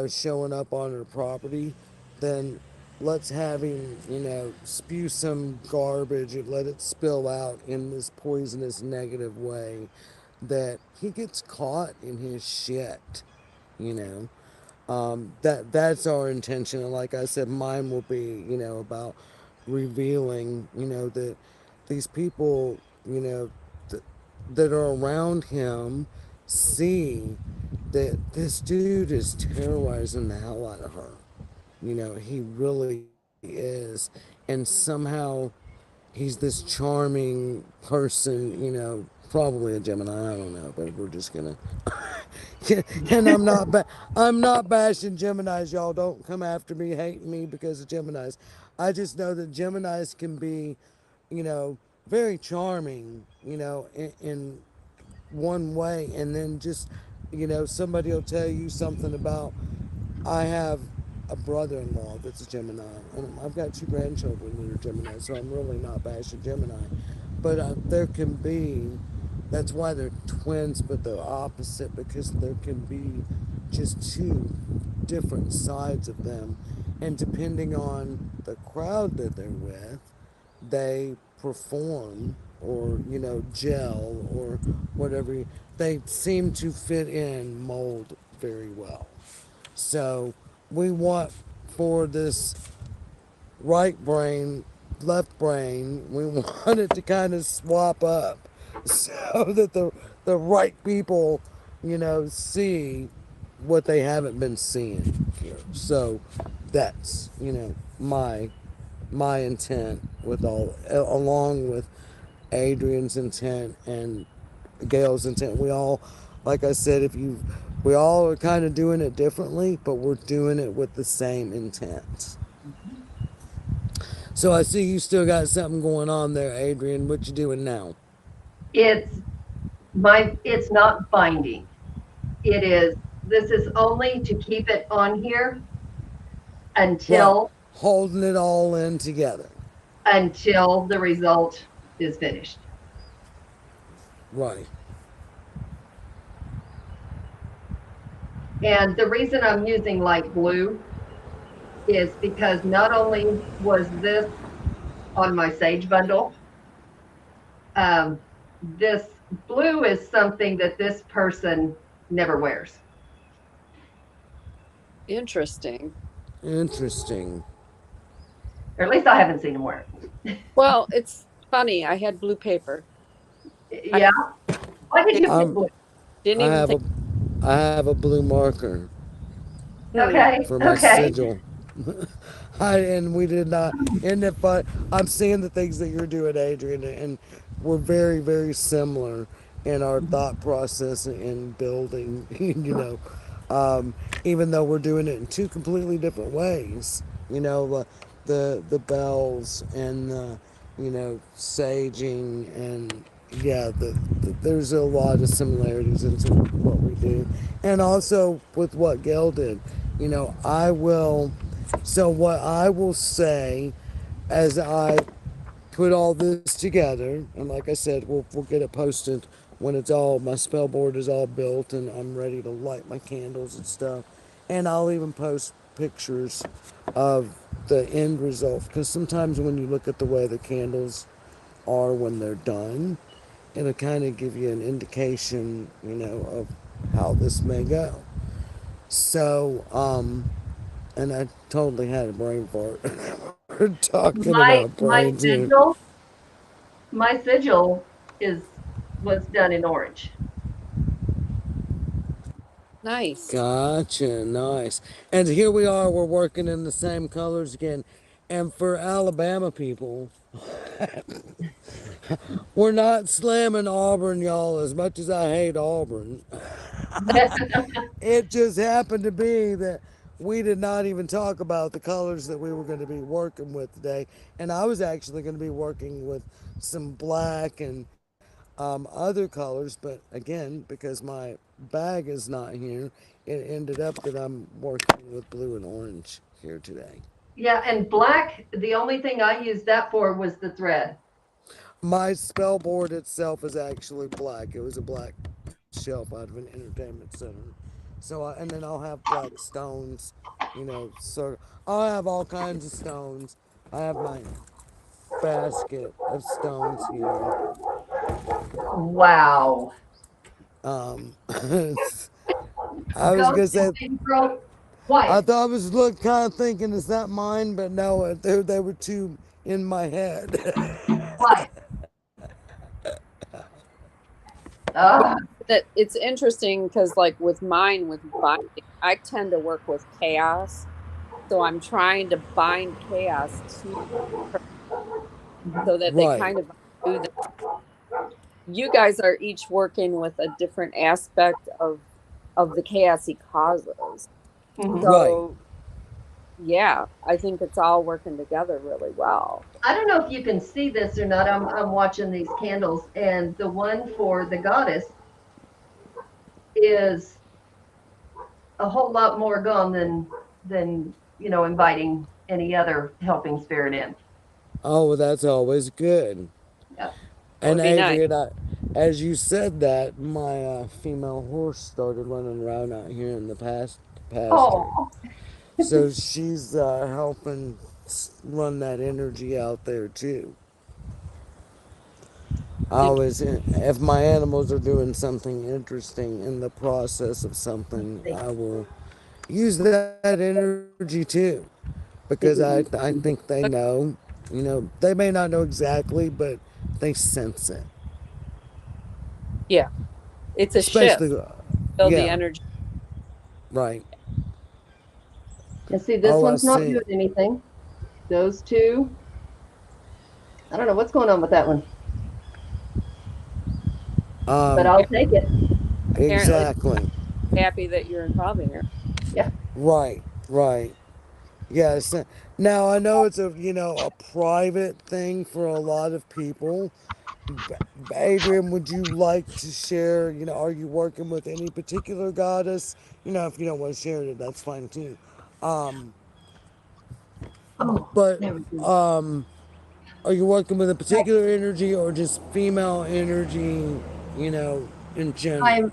showing up on her property, then let's have him, spew some garbage and let it spill out in this poisonous negative way that he gets caught in his shit, you know. That's our intention, and like I said, mine will be, about revealing, that these people, th- that are around him see that this dude is terrorizing the hell out of her. He really is, and somehow he's this charming person, probably a Gemini, I don't know, but we're just gonna and I'm not bashing Geminis, y'all. Don't come after me, hating me because of Geminis. I just know that Geminis can be, you know, very charming, in one way, and then just, somebody will tell you something about, I have a brother-in-law that's a Gemini, and I've got two grandchildren that are Gemini, so I'm really not bashing Gemini. But there can be, that's why they're twins, but they're opposite, because there can be just two different sides of them. And depending on the crowd that they're with, they perform or, gel or whatever. They seem to fit in, mold very well. So we want for this right brain, left brain, we want it to kind of swap up so that the right people, see what they haven't been seeing here. So that's, my intent with all, along with Adrian's intent and Gail's intent. We all, like I said, we all are kind of doing it differently, but we're doing it with the same intent. So I see you still got something going on there, Adrian. What you doing now? It's it's not binding. This is only to keep it on here Right. until Holding it all in together. the result is finished. Right. And the reason I'm using light blue is because not only was this on my sage bundle, this blue is something that this person never wears. Interesting. Interesting. Or at least I haven't seen him wear Well, it's funny. I had blue paper. it. I Yeah. Why did you pick I'm blue? didn't I even have think. a I have a blue marker Hmm. Okay. for my Okay. sigil. And we did not. Isn't it fun? I'm seeing the things that you're doing, Adrian, and we're very, very similar in our thought process in building. Even though we're doing it in two completely different ways. The bells and the saging, and yeah, there's a lot of similarities into what we do, and also with what Gail did. I will. So what I will say, as I put all this together, and like I said, we'll get it posted when it's all, my spell board is all built and I'm ready to light my candles and stuff, and I'll even post pictures of the end result, because sometimes when you look at the way the candles are when they're done, it'll kind of give you an indication, of how this may go. So, and I totally had a brain fart. We're talking My about my brains here. sigil, my sigil is was done in orange. Nice. Gotcha, nice. And here we are, we're working in the same colors again. And for Alabama people, we're not slamming Auburn, y'all, as much as I hate Auburn. It just happened to be that we did not even talk about the colors that we were going to be working with today. And I was actually going to be working with some black and other colors, but again, because my bag is not here, it ended up that I'm working with blue and orange here today. Yeah, and black, the only thing I used that for was the thread. My spell board itself is actually black. It was a black shelf out of an entertainment center So, and then I'll have black stones, so I'll have all kinds of stones. I have my basket of stones here. Wow. I was Go gonna to say, baby girl. I Quiet. thought I was kind of thinking, is that mine? But no, they were two in my head. Quiet. Well, Ah. that it's interesting because, like with mine, with binding, I tend to work with chaos. So I'm trying to bind chaos to her so that they Right. kind of do that. You guys are each working with a different aspect of the chaos he causes. Mhm. Right. So yeah, I think it's all working together really well. I don't know if you can see this or not. I'm watching these candles, and the one for the goddess is a whole lot more gone than inviting any other helping spirit in. Oh, well, that's always good. Yeah. That And would be nice. Adrian, as you said that, my female horse started running around out here in the pasture. Oh, So she's helping run that energy out there too. I Interesting. always, if my animals are doing something interesting in the process of something, I will use that energy too, because I think they know. They may not know exactly, but they sense it. Yeah, it's a shift. Especially, Feel the yeah, energy. right. and see, this Oh, I one's not see. doing anything. Those two, I don't know what's going on with that one, but Um, I'll take it. Apparently exactly. happy that you're involving her. Yeah. Right, right. Yes. Now I know it's a private thing for a lot of people. Adrian, would you like to share? Are you working with any particular goddess? If you don't want to share it, that's fine too. Um, Oh, but there we go. are you working with a Right. particular energy or just female energy? In general. I'm.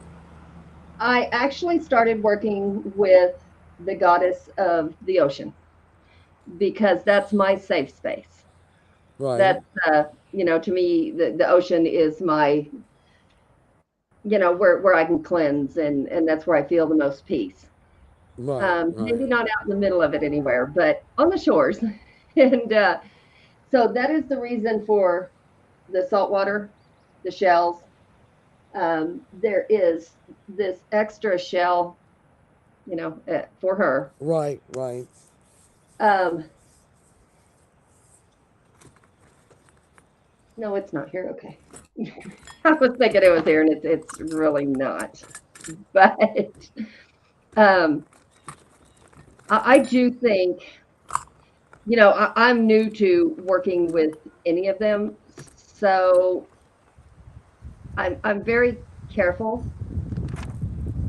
I actually started working with the goddess of the ocean because that's my safe space. Right, That's to me, the ocean is my, where I can cleanse, and that's where I feel the most peace. right, Maybe right, not out in the middle of it anywhere, but on the shores. And so that is the reason for the salt water, the shells. There is this extra shell, for her. right, right. Um, no, it's not here. Okay. I was thinking it was here, and it's really not. But um, I do think, I'm new to working with any of them, so I'm very careful.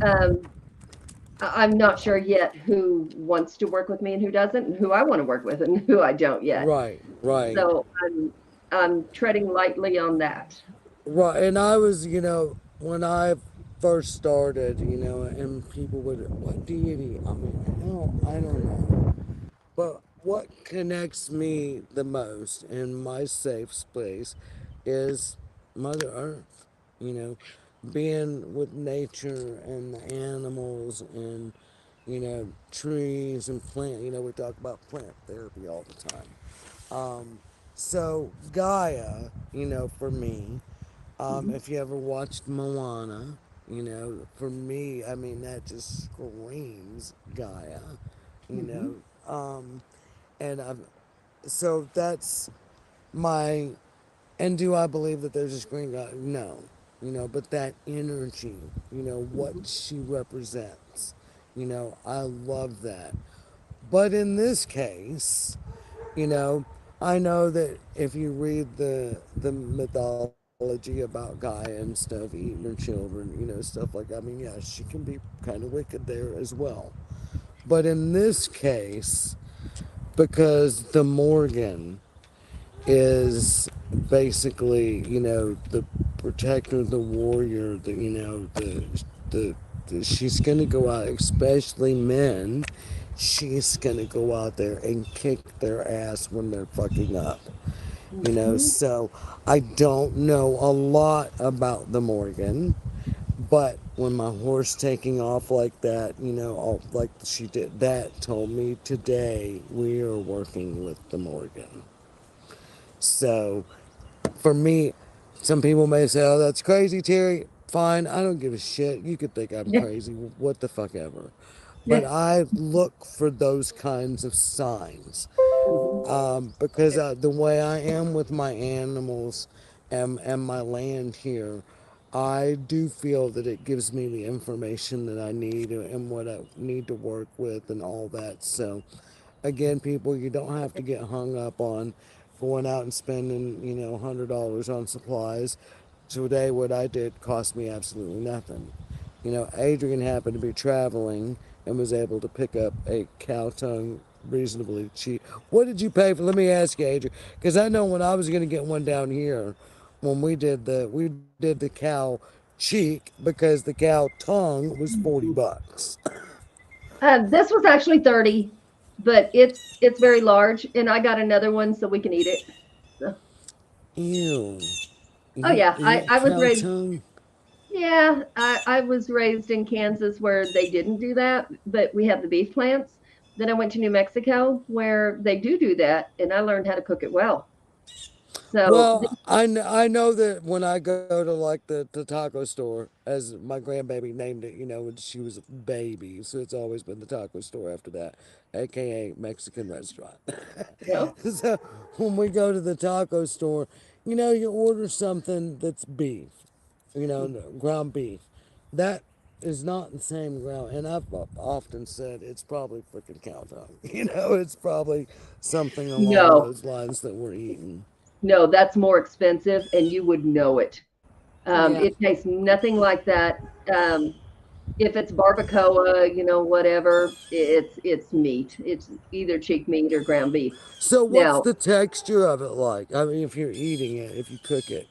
Um, I'm not sure yet who wants to work with me and who doesn't, and who I want to work with and who I don't yet. Right, right. So I'm treading lightly on that. Right, and I was, when I first started, and people would, what deity? I mean, I don't know. But what connects me the most in my safe space is Mother Earth, you know, being with nature and the animals and, trees and plant. We talk about plant therapy all the time. So Gaia, for me, Mhm. if you ever watched Moana, for me, I mean, that just screams Gaia, you Mhm. know. And so that's my, and do I believe that there's a screen God? No. But that energy, what Mhm. she represents, I love that. But in this case, you know, I know that if you read the mythology about Gaia and stuff, eating her children, stuff like that. I mean, yeah, she can be kind of wicked there as well. But in this case, because the Morgan is basically, the protector, the warrior, the she's gonna go out, especially men. She's gonna go out there and kick their ass when they're fucking up. Mhm. So I don't know a lot about the Morgan, but when my horse taking off like that, like she did, that told me today we are working with the Morgan. So for me, some people may say, "Oh, that's crazy, Terry." Fine, I don't give a shit. You could think I'm Yeah. crazy, what the fuck ever. But Yeah. I look for those kinds of signs, Mhm. because the way I am with my animals and my land here, I do feel that it gives me the information that I need and what I need to work with and all that. So, again, people, you don't have to get hung up on going out and spending, $100 on supplies. Today, what I did cost me absolutely nothing. Adrian happened to be traveling and was able to pick up a cow tongue reasonably cheap. What did you pay for? Let me ask you, Adrian, because I know when I was going to get one down here, when we did the cow cheek because the cow tongue was $40. This was actually 30, but it's very large, and I got another one so we can eat it. So, Ew. oh You yeah, eat I was cow raised. tongue? Yeah, I was raised in Kansas where they didn't do that, but we have the beef plants. Then I went to New Mexico where they do that, and I learned how to cook it well. So Well, I know that when I go to like the taco store, as my grandbaby named it, when she was a baby, so it's always been the taco store after that, aka Mexican restaurant. yeah, So when we go to the taco store, you order something that's beef, ground beef. That is not the same ground, and I've often said it's probably freaking cow tongue. It's probably something along no, those lines that we're eating. no, that's more expensive, and you would know it. Yeah. It tastes nothing like that. Um, if it's barbacoa, whatever, it's meat. It's either cheek meat or ground beef. So what's Now, the texture of it like? I mean, if you're eating it, if you cook it.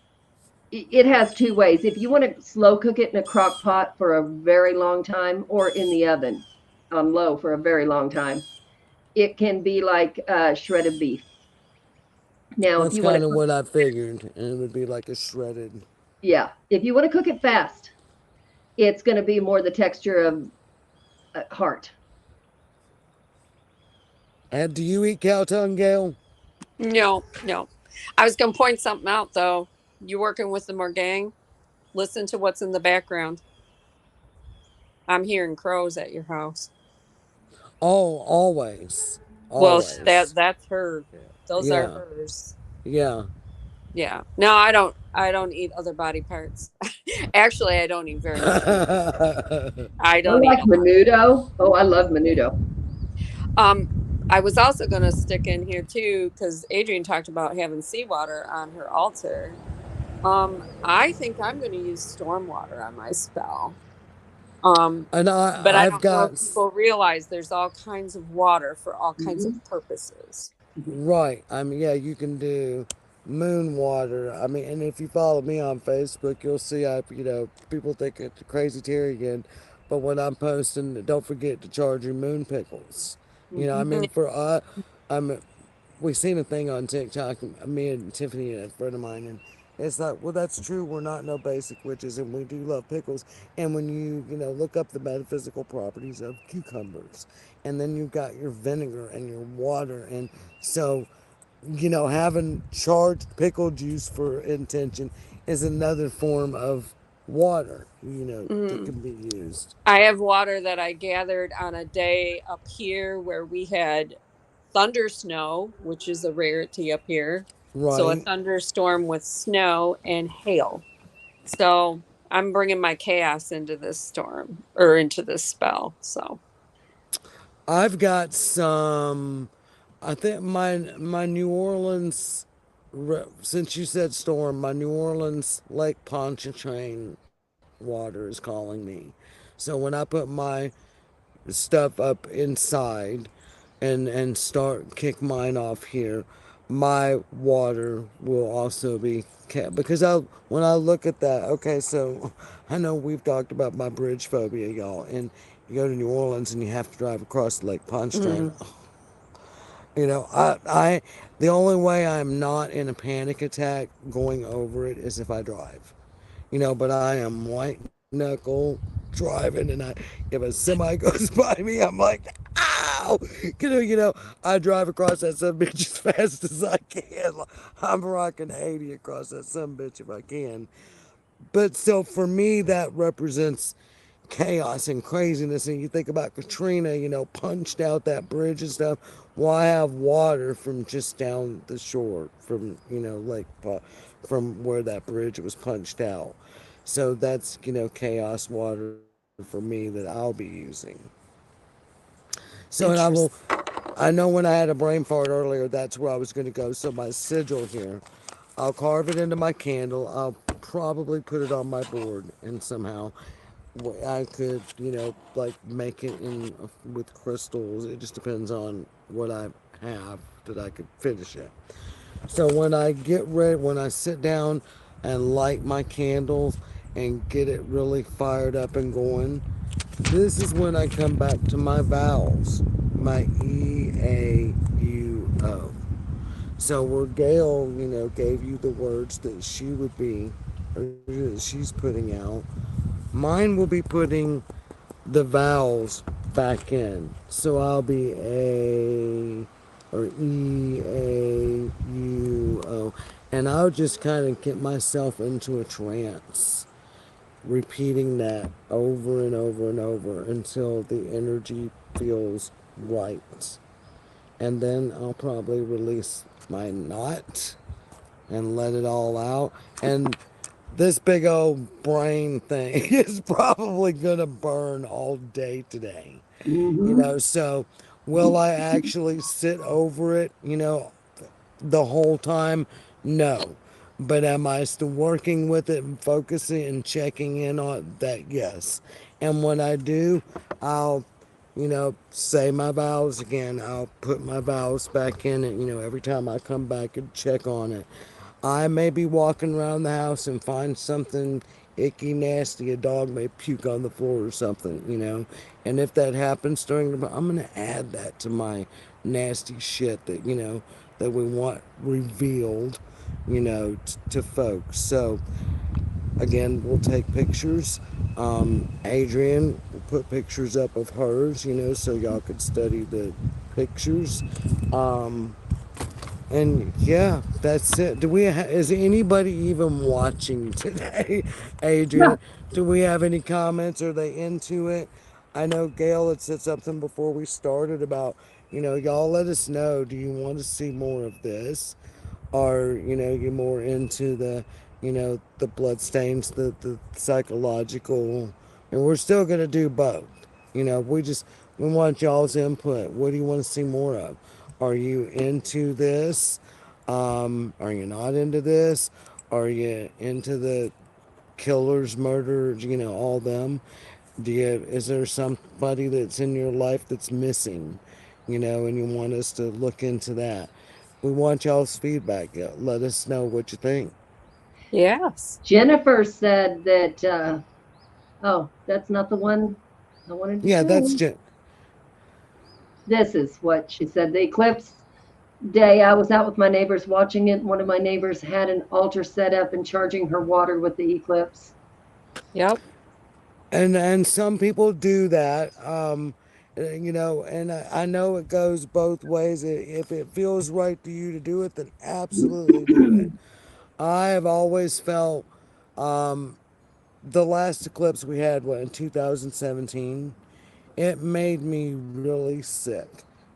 it has two ways. If you want to slow cook it in a crock pot for a very long time or in the oven on low for a very long time, it can be like shredded beef. Now, if That's you want to kind of cook, what I figured, and it would be like a shredded. yeah, if you want to cook it fast, it's going to be more the texture of heart. And do you eat cow tongue, Gail? No, no. I was going to point something out though. You working with the Morgang? Listen to what's in the background. I'm hearing crows at your house. Oh, always, Well, always. that's her. Those are Yeah, hers. yeah. Yeah. No, I don't. I don't eat other body parts. Actually, I don't eat very much meat. I I don't eat like a lot. menudo. Oh, I love menudo. Um, I was also going to stick in here too because Adrienne talked about having seawater on her altar. I think I'm going to use stormwater on my spell. Um, And but I I've don't know if got people realize there's all kinds of water for all kinds of Mm-hmm. purposes. right. I mean, yeah, you can do moon water. I mean, and if you follow me on Facebook, you'll see people think it's crazy Terry again, but when I'm posting, don't forget to charge your moon pickles. I Mm-hmm. mean, I'm we seen a thing on TikTok, me and Tiffany and a friend of mine, and it's like, well, that's true. We're not no basic witches, and we do love pickles. And when look up the metaphysical properties of cucumbers, and then you've got your vinegar and your water, and so having charged pickle juice for intention is another form of water, that Mm. can be used. I have water that I gathered on a day up here where we had thunder snow, which is a rarity up here. So a Right. thunderstorm with snow and hail. So I'm bringing my chaos into this storm or into this spell. So I've got some. I think my New Orleans, since you said storm, my New Orleans Lake Pontchartrain water is calling me. So when I put my stuff up inside and start kick mine off here, my water will also be kept because when I look at that, okay, so I know we've talked about my bridge phobia, y'all, and you go to New Orleans and you have to drive across Lake Pontchartrain. Mm. I the only way I'm not in a panic attack going over it is if I drive. But I am white knuckle driving, and if a semi goes by me, I'm like, ow! I drive across that son bitch as fast as I can. I'm rocking 80 across that son bitch if I can. But so for me, that represents chaos and craziness. And you think about Katrina, punched out that bridge and stuff. Well, I have water from just down the shore, from from where that bridge was punched out. So that's chaos water for me that I'll be using. So, and Interesting. I know when I had a brain fart earlier, that's where I was going to go. So my sigil here, I'll carve it into my candle. I'll probably put it on my board, and somehow I could, like make it in with crystals. It just depends on what I have that I could finish it. So when I get ready, when I sit down and light my candles and get it really fired up and going, this is when I come back to my vowels, my EAUO. So where Gail, gave you the words that she would be, or that she's putting out, mine will be putting the vowels back in. So I'll be A or EAUO. And I'll just kind of get myself into a trance, repeating that over and over and over until the energy feels right. And then I'll probably release my knot and let it all out. And this big old brain thing is probably gonna burn all day today. Mm-hmm. So will I actually sit over it, the whole time? No. But am I still working with it and focusing and checking in on that? Yes. And when I do, I'll, say my vows again. I'll put my vows back in it, every time I come back and check on it. I may be walking around the house and find something icky, nasty. A dog may puke on the floor or something. And if that happens during the, I'm gonna add that to my nasty shit that we want revealed, to folks. So again, we'll take pictures. Adrian will put pictures up of hers, so y'all could study the pictures. Um, and yeah, that's it. Is anybody even watching today, Adrian? Do we have any comments? Are they into it? I know Gail had said something before we started about, y'all let us know. Do you want to see more of this? Or, you're more into the bloodstains, the psychological, and we're still going to do both. We want y'all's input. What do you want to see more of? Are you into this? Are you not into this? Are you into the killers, murderers, all them? Is there somebody that's in your life that's missing, and you want us to look into that? We want y'all's feedback. Let us know what you think. Yes. Jennifer said that, oh, that's not the one I wanted to Yeah, that's show. just. This is what she said. The eclipse day, I was out with my neighbors watching it. One of my neighbors had an altar set up and charging her water with the eclipse. Yep. And some people do that. And I know it goes both ways. If it feels right to you to do it, then absolutely do it. I have always felt the last eclipse we had, what, in 2017, it made me really sick.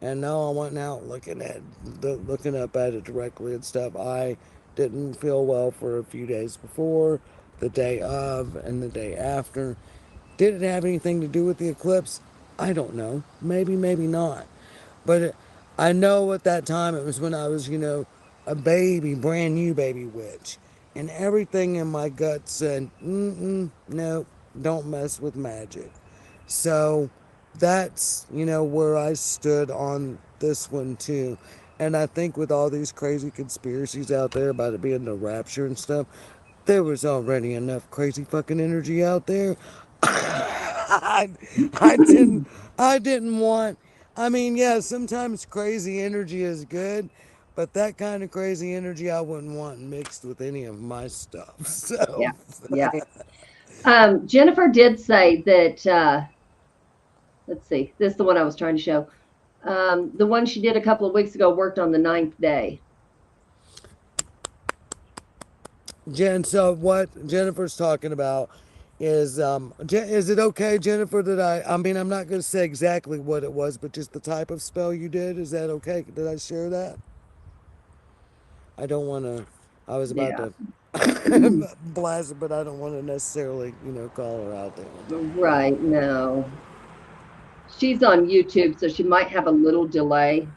And now I went out looking up at it directly and stuff. I didn't feel well for a few days before, the day of, and the day after. Did it have anything to do with the eclipse? I don't know. Maybe, maybe not. But I know at that time it was when I was, a baby, brand new baby witch. And everything in my gut said, no, don't mess with magic. So that's, where I stood on this one too. And I think with all these crazy conspiracies out there about it being the rapture and stuff, there was already enough crazy fucking energy out there. I, I didn't I didn't want I mean, yeah, sometimes crazy energy is good, but that kind of crazy energy I wouldn't want mixed with any of my stuff. Yeah. So Yeah. Jennifer did say that, let's see, this is the one I was trying to show. The one she did a couple of weeks ago worked on the ninth day. Jen, so what Jennifer's talking about is it okay, Jennifer, that I mean, I'm not going to say exactly what it was, but just the type of spell you did. Is that okay? Did I share that? I don't want to. I was about Yeah. to blast it, but I don't want to necessarily, call her out there on top of it. Right. No. She's on YouTube, so she might have a little delay.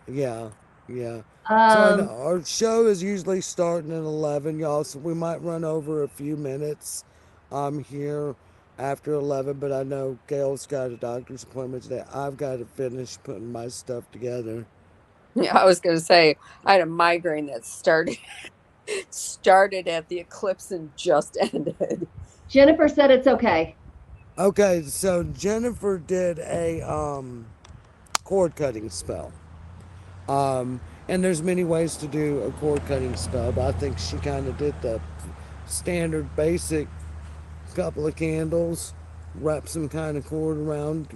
Yeah, yeah. So I know Um, our show is usually starting at 11, y'all. So we might run over a few minutes. Here after 11, but I know Gail's got a doctor's appointment today. I've got to finish putting my stuff together. Yeah, I was going to say I had a migraine that started at the eclipse and just ended. Jennifer said it's okay. Okay, so Jennifer did a cord cutting spell. And there's many ways to do a cord cutting spell, but I think she kind of did the standard basic couple of candles, wrap some kind of cord around,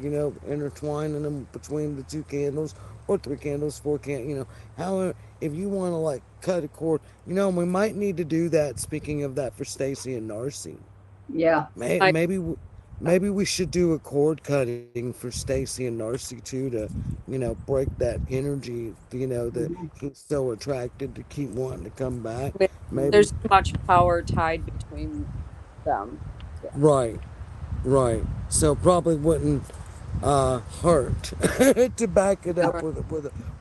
intertwining them between the two candles, or three candles, four candles, however, if you want to like cut a cord, we might need to do that. Speaking of that, for Stacy and Narcy, Yeah. May, I, maybe maybe we should do a cord cutting for Stacy and Narcy too, to break that energy, that Mhm. he's so attracted to keep wanting to come back. Maybe. there's too much power tied between them. Yeah. Right. Right. So probably wouldn't hurt to back it up Right.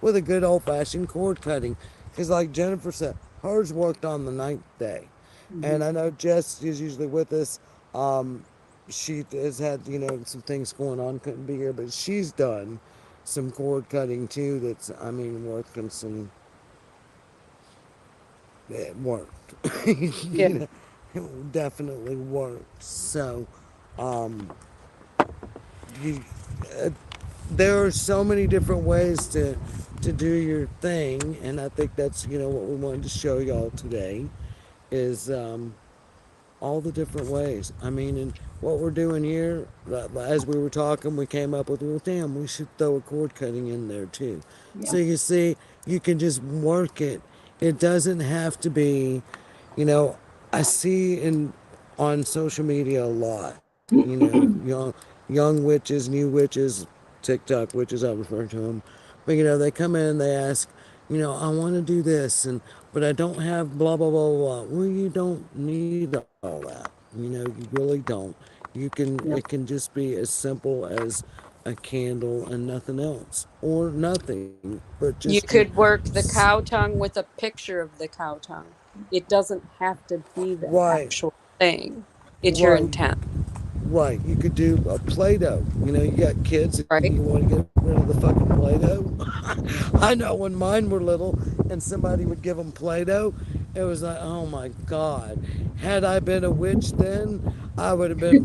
with a good old fashioned cord cutting, because like Jennifer said, hers worked on the ninth day, and Mhm. I know Jess is usually with us. Um, she has had some things going on, couldn't be here, but she's done some cord cutting too. That's, I mean, working some, it worked. Yeah. It definitely worked. So um, you, uh, there are so many different ways to do your thing, and I think that's what we wanted to show y'all today is all the different ways. I mean, and what we're doing here, as we were talking, we came up with, well, damn, we should throw a cord cutting in there too. Yeah. So you see, you can just work it. It doesn't have to be, you know, I see in on social media a lot, young witches, new witches, TikTok witches, I refer to them. But they come in and they ask, I want to do this, and but I don't have blah blah blah blah. Well, you don't need all that. You really don't. It Yeah. can just be as simple as a candle and nothing else, or nothing, but just You could work the cow tongue with a picture of the cow tongue. It doesn't have to be the right, actual thing. It's your right. intent, Right, you could do a Play-Doh. You got kids and you right? want to get rid of the fucking Play-Doh. I know when mine were little and somebody would give them Play-Doh, it was like, oh my God. Had I been a witch then, I would have been,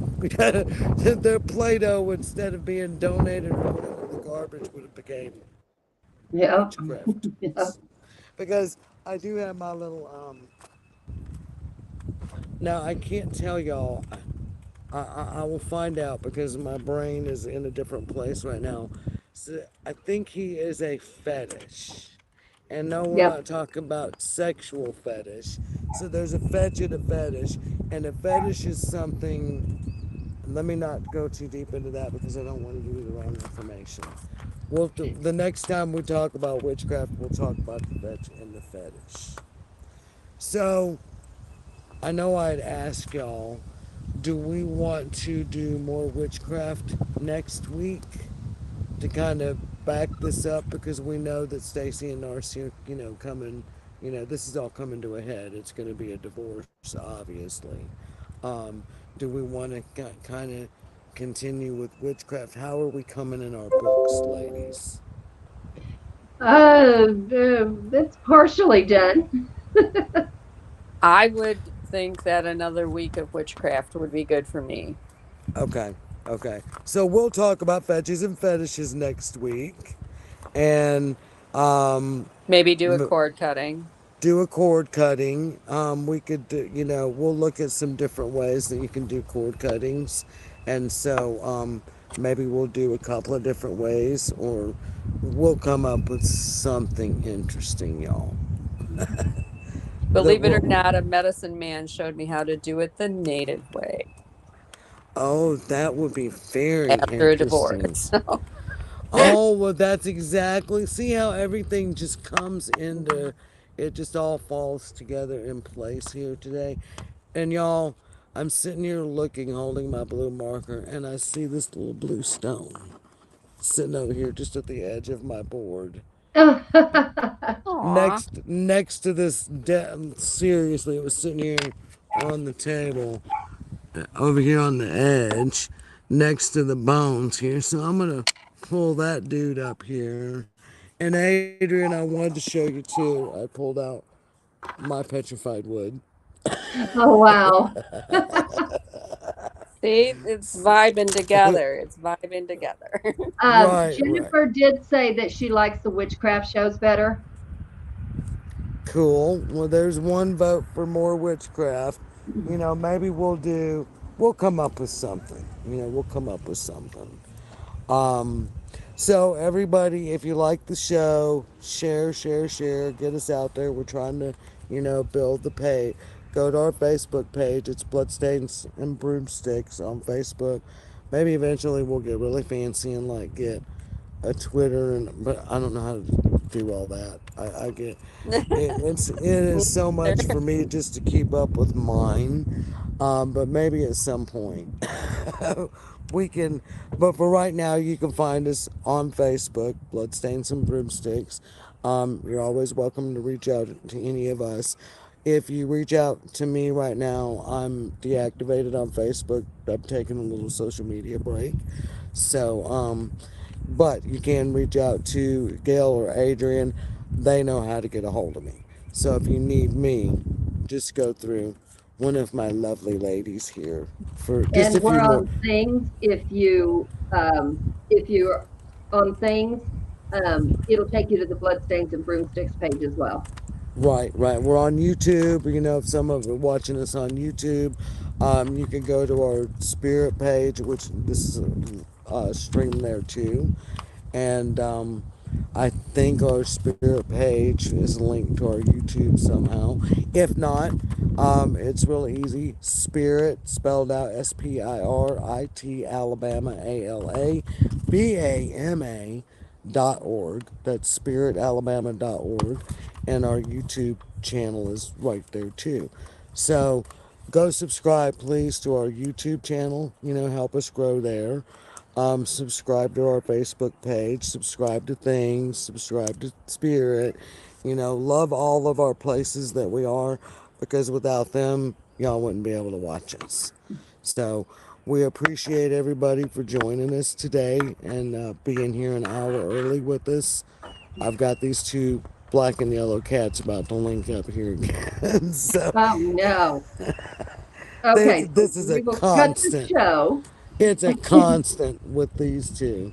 their Play-Doh, instead of being donated or put into the garbage, would have became Yeah. witchcraft Yeah. tools. Because I do have my little, now I can't tell y'all, I will find out because my brain is in a different place right now. So I think he is a fetish. And no, we're Yeah. not talking about sexual fetish. So there's a fetch and a fetish. And a fetish is something, let me not go too deep into that because I don't want to give you the wrong information. The next time we talk about witchcraft, we'll talk about the fetch and the fetish. So I know I'd ask y'all, do we want to do more witchcraft next week to kind of back this up, because we know that Stacy and Narcy are, coming, this is all coming to a head. It's going to be a divorce, obviously. Um, do we want to kind of continue with witchcraft? How are we coming in our books, ladies? It's partially done. I would think that another week of witchcraft would be good for me. Okay. Okay. So we'll talk about fetches and fetishes next week. And um, Maybe do a cord cutting. do a cord cutting. We could, we'll look at some different ways that you can do cord cuttings. And so maybe we'll do a couple of different ways, or we'll come up with something interesting, y'all. That Believe it or will, not, a medicine man showed me how to do it the native way oh, that would be very after a divorce. interesting. So, Oh, well, that's exactly. See how everything just comes into it, just all falls together in place here today. And y'all, I'm sitting here looking, holding my blue marker, and I see this little blue stone sitting over here just at the edge of my board. aw. Next to this, seriously, it was sitting here on the table, over here on the edge, next to the bones here. So I'm gonna pull that dude up here. And Adrian, I wanted to show you too. I pulled out my petrified wood. Oh, wow. See, it's vibing together. It's vibing together. Right, right. Jennifer did say that she likes the witchcraft shows better. Cool. Well, there's one vote for more witchcraft. Maybe we'll come up with something. We'll come up with something. Um, so everybody, if you like the show, share, share, share. Get us out there. We're trying to, build the page. Go to our Facebook page. It's Bloodstains and Broomsticks on Facebook. Maybe eventually we'll get really fancy and like get a Twitter, but I don't know how to do all that. I get it is so much for me just to keep up with mine. But maybe at some point we can. But for right now, you can find us on Facebook, Bloodstains and Broomsticks. You're always welcome to reach out to any of us. If you reach out to me right now, I'm deactivated on Facebook. I'm taking a little social media break. So, but you can reach out to Gail or Adrian. They know how to get a hold of me. So if you need me, just go through one of my lovely ladies here for just And a we're few more. on things. If you're on things, it'll take you to the Bloodstains and Broomsticks page as well. Right, right. We're on YouTube. If some of you are watching us on YouTube, you can go to our Spirit page, which this is a stream there too. And I think our Spirit page is linked to our YouTube somehow. If not, it's really easy. Spirit, spelled out SPIRIT, Alabama, ALABAMA.org. That's spiritalabama.org. And our YouTube channel is right there too. So go subscribe, please, to our YouTube channel. Help us grow there. Subscribe to our Facebook page, subscribe to Things, subscribe to Spirit. Love all of our places that we are, because without them, y'all wouldn't be able to watch us. So we appreciate everybody for joining us today and being here an hour early with us. I've got these two black and yellow cats about to link up here again. So Oh, no. Okay, so this is a we will cut the constant. show. It's a constant with these two.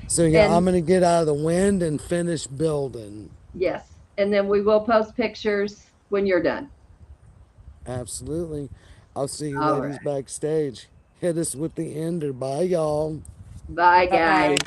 So yeah, I'm And gonna get out of the wind and finish building. yes, and then we will post pictures when you're done. Absolutely. I'll see you All ladies right. backstage. Hit us with the ender. Bye, y'all. Bye, Bye bye. guys.